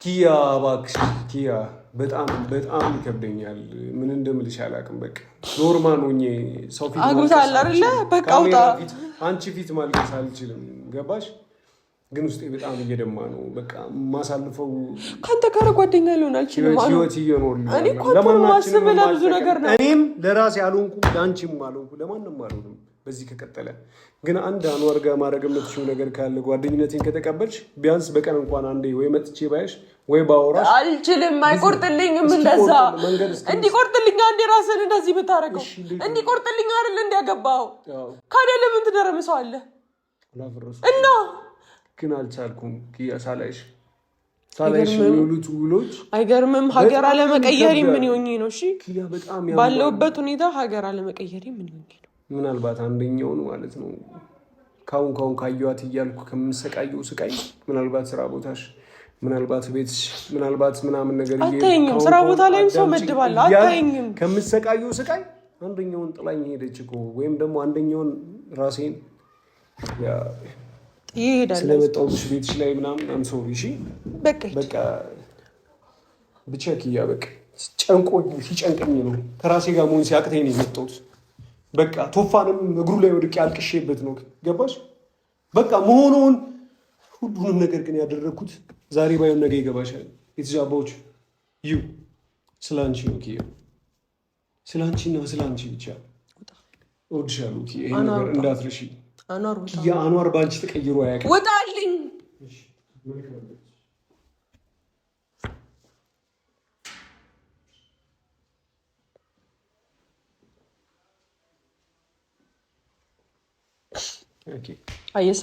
ኪያ እባክሽ ኪያ፣ በጣም በጣም ይከብደኛል። ምን እንደምልሽ አላውቅም። በቃ ኖርማል ሆኜ ሰው ፊት አግብታል አይደለ? በቃ አውጣ። አንቺ ፊት ማልቀስ አልችልም። ገባሽ? ግን ውስጤ በጣም እየደማ ነው። በቃ ማሳልፈው ካንተ ጋር ጓደኛ ሊሆን አልችልም። ህይወት እየኖር እኔ እኮ ለማስብ ለብዙ ነገር ነው። እኔም ለራሴ አልሆንኩ ለአንቺም አልሆንኩ ለማንም አልሆንም። በዚህ ከቀጠለ ግን አንድ አንዋር ጋር ማድረግ የምትችይው ነገር ካለ ጓደኝነቴን ከተቀበልሽ ቢያንስ በቀን እንኳን አንዴ ወይ መጥቼ ባይሽ ወይ ባወራሽ። አልችልም፣ አይቆርጥልኝም። እንደዛ እንዲቆርጥልኝ አንዴ ራስን እንደዚህ ብታረገው እንዲቆርጥልኝ አይደል እንዲያገባው ካለ ለምን ትደረምሰዋለህ? እና ግን አልቻልኩም። ሳላይሽ የሚውሉት ውሎች አይገርምም። ሀገር አለመቀየሪ ምን ይሆኝ ነው? እሺ ባለውበት ሁኔታ ሀገር አለመቀየሪ ምን ይሆኝ ነው? ምናልባት አንደኛውን ማለት ነው ካሁን ካየኋት እያልኩ ከምሰቃየው ስቃይ ምናልባት ስራ ቦታሽ፣ ምናልባት ቤትሽ፣ ምናልባት ምናምን ነገር አታየኝም። ስራ ቦታ ላይም ሰው መድባለሁ። አታየኝም። ከምሰቃየው ስቃይ አንደኛውን ጥላኝ ሄደች እኮ ወይም ደግሞ አንደኛውን ራሴን ይሄዳል ስለመጣሁሽ ቤትሽ ላይ ምናምን አምሶሪ። እሺ በቃ ብቻ ኪያ በቃ ጨንቆኝ ሲጨንቀኝ ነው ከራሴ ጋር መሆን ሲያቅተኝ ነው የመጣሁት። በቃ ቶፋንም እግሩ ላይ ወድቄ አልቅሼበት ነው። ገባሽ? በቃ መሆኑን ሁሉንም ነገር ግን ያደረግኩት ዛሬ ባይሆን ነገ ይገባሻል። የተዛባዎች ስለ አንቺ ነው ኪያ፣ ስለ አንቺና ስለ አንቺ ብቻ እወድሻለሁ ኪያ። ይሄን ነገር እንዳትረሺ። አንዋር በአንቺ ተቀይሮ አያውቅም። ወጣልኝ። አየህ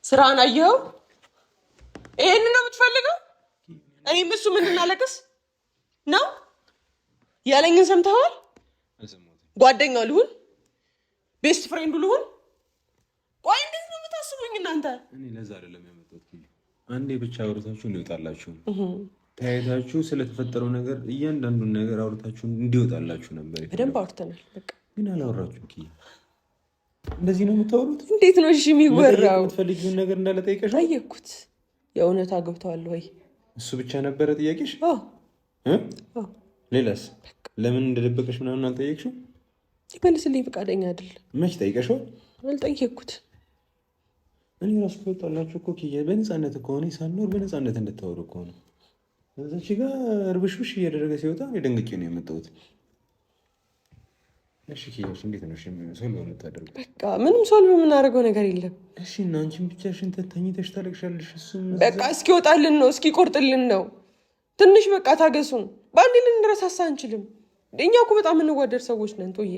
ስራን አየኸው? ይሄን ነው የምትፈልገው? እኔም እሱ ምን እናለቅስ ነው ያለኝን ሰምተዋል? ጓደኛው ልሁን ቤስት ፍሬንዱ ልሁን? ቆይ እንዴት ነው የምታስቡኝ እናንተ? እኔ ለዛ አይደለም ያመጣሁት። አንዴ ብቻ አውርታችሁ እንዲወጣላችሁ ተያይታችሁ ስለተፈጠረው ነገር እያንዳንዱን ነገር አውርታችሁ እንዲወጣላችሁ ነበር። በደንብ አውርተናል። በቃ ግን አላወራችሁም። ኪያ እንደዚህ ነው የምታወሩት? እንዴት ነው እሺ የሚወራው? የምትፈልጊውን ነገር እንዳለ ጠይቀሽ ጠየቅኩት። የእውነት አገብተዋል ወይ? እሱ ብቻ ነበረ ጥያቄሽ? ሌላስ? ለምን እንደደበቀሽ ምናምን አልጠየቅሽው? ይመልስልኝ ፈቃደኛ አይደለም። መች ጠይቀሽው? አልጠየቅኩት። እኔ ራሱ ወጣላችሁ እኮ ኪያ፣ በነፃነት እኮ እኔ ሳልኖር በነፃነት እንድታወሩ እኮ ነው። እዛች ጋር እርብሽብሽ እያደረገ ሲወጣ እኔ ደንግጬ ነው የመጣሁት። እሺ ኪያሽ እንዴት ነው ሶልቭ የምታደርገው? በቃ ምንም ሶልቭ የምናደርገው ነገር የለም። እሺ እና አንቺን ብቻሽን ተኝተሽ ታለቅሻለሽ። እሱም በቃ እስኪወጣልን ነው እስኪቆርጥልን ነው። ትንሽ በቃ ታገሱን። በአንዴ ልንረሳሳ አንችልም። እኛ እኮ በጣም እንዋደድ ሰዎች ነን። ቶዬ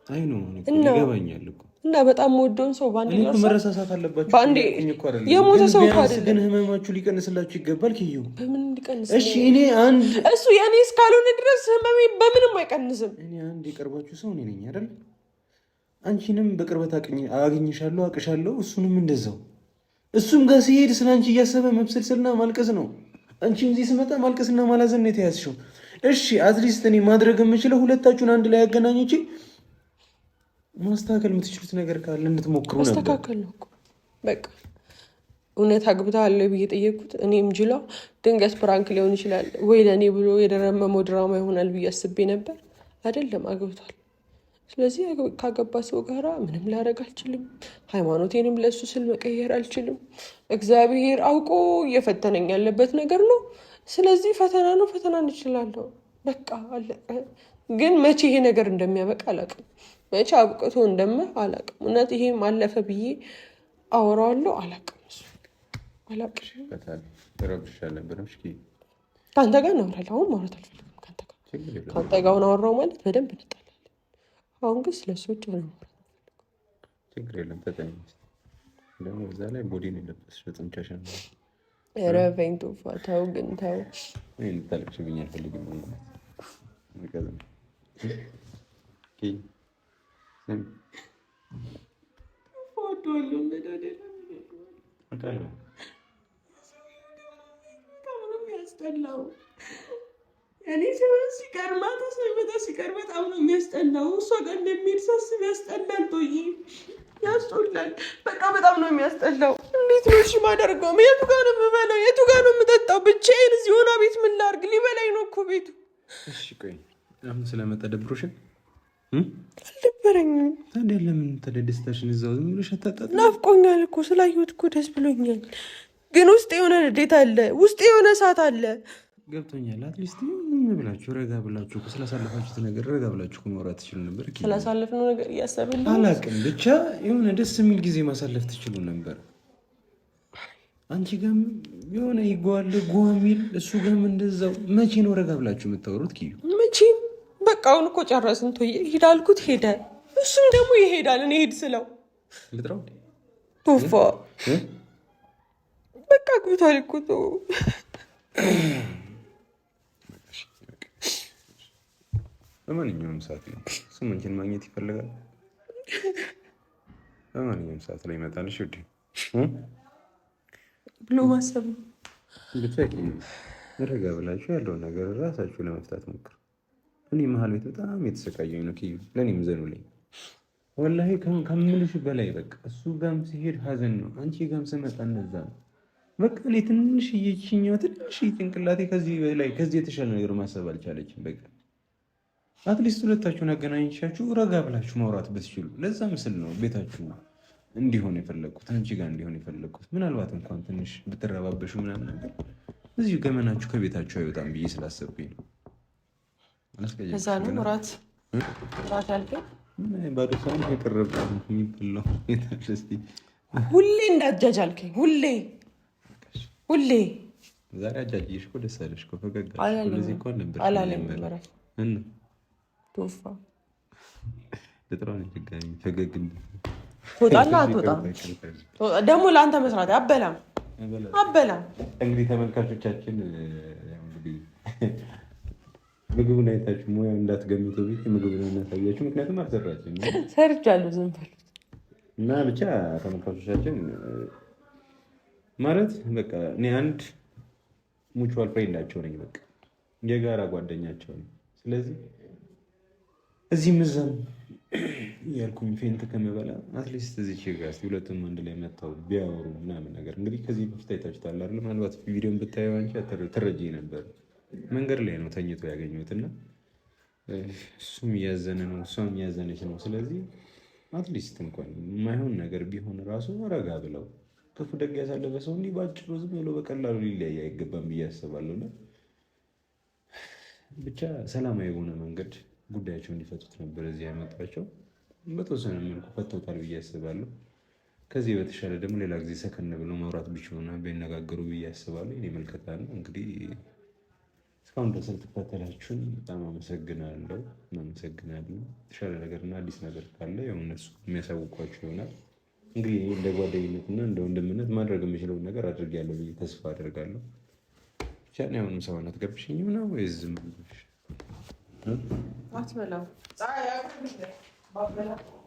አይ ነው ይገባኛል እኮ እና በጣም ወደውን ሰው ባንዴ መረሳሳት አለባችሁ። ባንዴ የሞተ ሰው እኮ አይደለም። ግን ህመማችሁ ሊቀንስላችሁ ይገባል። ኪዩ በምን ሊቀንስ? እሺ እኔ አንድ እሱ የኔ እስካልሆነ ድረስ ህመሜ በምንም አይቀንስም። እኔ አንድ የቀርባችሁ ሰው እኔ ነኝ አይደል? አንቺንም በቅርበት አገኝሻለሁ፣ አቅሻለሁ። እሱንም እንደዛው። እሱም ጋር ሲሄድ ስለ አንቺ እያሰበ መብሰልሰልና ማልቀስ ነው። አንቺም እዚህ ስመጣ ማልቀስና ማላዘን ነው የተያዝሽው። እሺ አትሊስት እኔ ማድረግ የምችለው ሁለታችሁን አንድ ላይ ያገናኙች ማስተካከል የምትችሉት ነገር ካለ እንድትሞክሩ ነበር። ማስተካከል ነው እኮ በቃ። እውነት አግብተሃል ብዬ ጠየቅኩት። እኔም ጅላው ድንገት ፕራንክ ሊሆን ይችላል ወይ ለእኔ ብሎ የደረመመው ድራማ ይሆናል ብዬ አስቤ ነበር። አይደለም አግብቷል። ስለዚህ ካገባ ሰው ጋራ ምንም ላደርግ አልችልም። ሃይማኖቴንም ለእሱ ስል መቀየር አልችልም። እግዚአብሔር አውቆ እየፈተነኝ ያለበት ነገር ነው። ስለዚህ ፈተና ነው፣ ፈተና እንችላለሁ። በቃ አለቀ። ግን መቼ ይሄ ነገር እንደሚያበቃ አላውቅም። መቼ አብቅቶ እንደማ አላውቅም። እውነት ይሄም አለፈ ብዬ አወራዋለሁ። አላውቅም ከአንተ ጋር እናወራለን። አሁን ማውራት አልፈልግም ከአንተ ጋር አሁን አወራው ማለት በደንብ እንጣላለን። አሁን ግን ስለሱ ውጭ ነው ችግር የለም። ተጠኝ ደግሞ እዛ ላይ ቦዲን የለበስሽ በጥንቻሽ ነው። ኧረ በይኝ ቶፋ ተው፣ ግን ተው። እኔ ልታለቅሽብኝ አልፈልግም። የሚያስጠላው እኔ ሲሆን ሲቀር ማታ ሳይመጣ ሲቀር በጣም ነው የሚያስጠላው። እሷ ጋር እንደሚሄድ ሳስብ ያስጠላል። ቶዬ ያስጠላል። በቃ በጣም ነው የሚያስጠላው። እንዴት ነው እሺ ማደርገው? የቱ ጋር ነው የምበላው? የቱ ጋር ነው የምጠጣው? ብቻዬን እዚህ ሆና ቤት ምን ላድርግ? ሊበላኝ ነው እኮ ቤቱ። እሺ ቆይ አሁን ስለመጣ ደብሮሽን አልነበረኝም። ታዲያ ለምን ደስታሽን እዛው ዝም ብለሽ አታጣጥም? ናፍቆኛል እኮ ስላየሁት እኮ ደስ ብሎኛል። ግን ውስጥ የሆነ ንዴት አለ፣ ውስጥ የሆነ እሳት አለ። ገብቶኛል። አትሊስት ምን ብላችሁ ረጋ ብላችሁ ስላሳለፋችሁት ነገር ረጋ ብላችሁ ማውራት ትችሉ ነበር። ስላሳለፍነው ነገር እያሰብን አላውቅም፣ ብቻ የሆነ ደስ የሚል ጊዜ ማሳለፍ ትችሉ ነበር። አንቺ ጋም የሆነ ይጓል ጓ የሚል እሱ ጋም እንደዛው። መቼ ነው ረጋ ብላችሁ የምታወሩት? ኪዩ መቼም በቃ አሁን እኮ ጨረስን። ቶዬ ሂድ አልኩት ሄደ። እሱም ደግሞ ይሄዳል። እኔ ሄድ ስለው ልጥራው ቶፋ በቃ ግብቷል እኮ ተው። በማንኛውም ሰዓት ነው እሱ አንቺን ማግኘት ይፈልጋል። በማንኛውም ሰዓት ላይ ይመጣልሽ ውዴ ብሎ ማሰብ ነው። ብቻ ረጋ ብላችሁ ያለውን ነገር ራሳችሁ ለመፍታት ሞክር። እኔ መሀል ቤት በጣም የተሰቃየኝ ነው። ኪዩ ለእኔም ዘኑልኝ ወላሂ ከምልሽ በላይ በቃ እሱ ጋም ሲሄድ ሀዘን ነው፣ አንቺ ጋም ስመጣ እነዛ ነው። በቃ እኔ ትንሽ እየችኛው ትንሽ ጭንቅላቴ ከዚህ በላይ ከዚህ የተሻለ ነገር ማሰብ አልቻለችም። በቃ አትሊስት ሁለታችሁን አገናኝቻችሁ ረጋ ብላችሁ ማውራት ብትችሉ። ለዛ ምስል ነው ቤታችሁ እንዲሆን የፈለግኩት፣ አንቺ ጋር እንዲሆን የፈለግኩት። ምናልባት እንኳን ትንሽ ብትረባበሹ ምናምን ነገር እዚሁ ገመናችሁ ከቤታችሁ አይወጣም ብዬ ስላሰብኩኝ ነው። እዛ ነው ራት ያልከኝ ባዶ ሳይሆን የቀረበ የሚበላው ሁሌ እንዳጃጅ አልከኝ። ሁሌ ዛሬ አጃጅሽ እኮ ደስ አለሽ እኮ ፈገግ አላለኝ እኮ ነበር አላለኝ ቶፋ ለጥራውን ድጋሚ ፈገግ ትወጣና አትወጣም ደግሞ ለአንተ መስራት አበላም። እንግዲህ ተመልካቾቻችን እንግዲህ ምግቡን አይታችሁ ሙያ እንዳትገምቱ ቤት ምግቡን እናሳያችሁ። ምክንያቱም አልሰራችም ሰርቻለሁ ዝም በሉት እና ብቻ ተመልካቾቻችን ማለት በቃ እኔ አንድ ሙቹዋል ፍሬንዳቸው ነኝ፣ በቃ የጋራ ጓደኛቸው ነኝ። ስለዚህ እዚህ ምዛም ያልኩኝ ፌንት ከመበላ አትሊስት እዚህ ጋር ሁለቱም አንድ ላይ መጥተው ቢያወሩ ምናምን ነገር እንግዲህ ከዚህ በፊት አይታችሁታል አይደል? ምናልባት ቪዲዮን ብታየው አንቺ ትረጂ ነበር። መንገድ ላይ ነው ተኝቶ ያገኘሁት እና እሱም እያዘነ ነው እሷም እያዘነች ነው። ስለዚህ አትሊስት እንኳን የማይሆን ነገር ቢሆን ራሱ ረጋ ብለው ክፉ ደግ ያሳለፈ ሰው እንዲህ ባጭሩ ዝም ብሎ በቀላሉ ሊለያይ አይገባም ብዬ አስባለሁ። እና ብቻ ሰላማዊ የሆነ መንገድ ጉዳያቸው እንዲፈቱት ነበር እዚህ ያመጣቸው። በተወሰነ መልኩ ፈተውታል ብዬ አስባለሁ። ከዚህ በተሻለ ደግሞ ሌላ ጊዜ ሰከን ብለው መብራት ቢችሉና ቢነጋገሩ ብዬ አስባለሁ። እኔ መልከታ ነው እንግዲህ እስካሁን ድረስ ስለተከታተላችሁን በጣም አመሰግናለሁ። የተሻለ ነገርና አዲስ ነገር ካለ ያው እነሱ የሚያሳውቋችሁ ይሆናል። እንግዲህ እንደ ጓደኝነትና እንደ ወንድምነት ማድረግ የምችለውን ነገር አድርጌያለሁ ብዬ ተስፋ አደርጋለሁ። ብቻ ነው አሁንም ሰውነት ገብሽኝ ነው ወይስ ዝም ብለሽ አትበላም?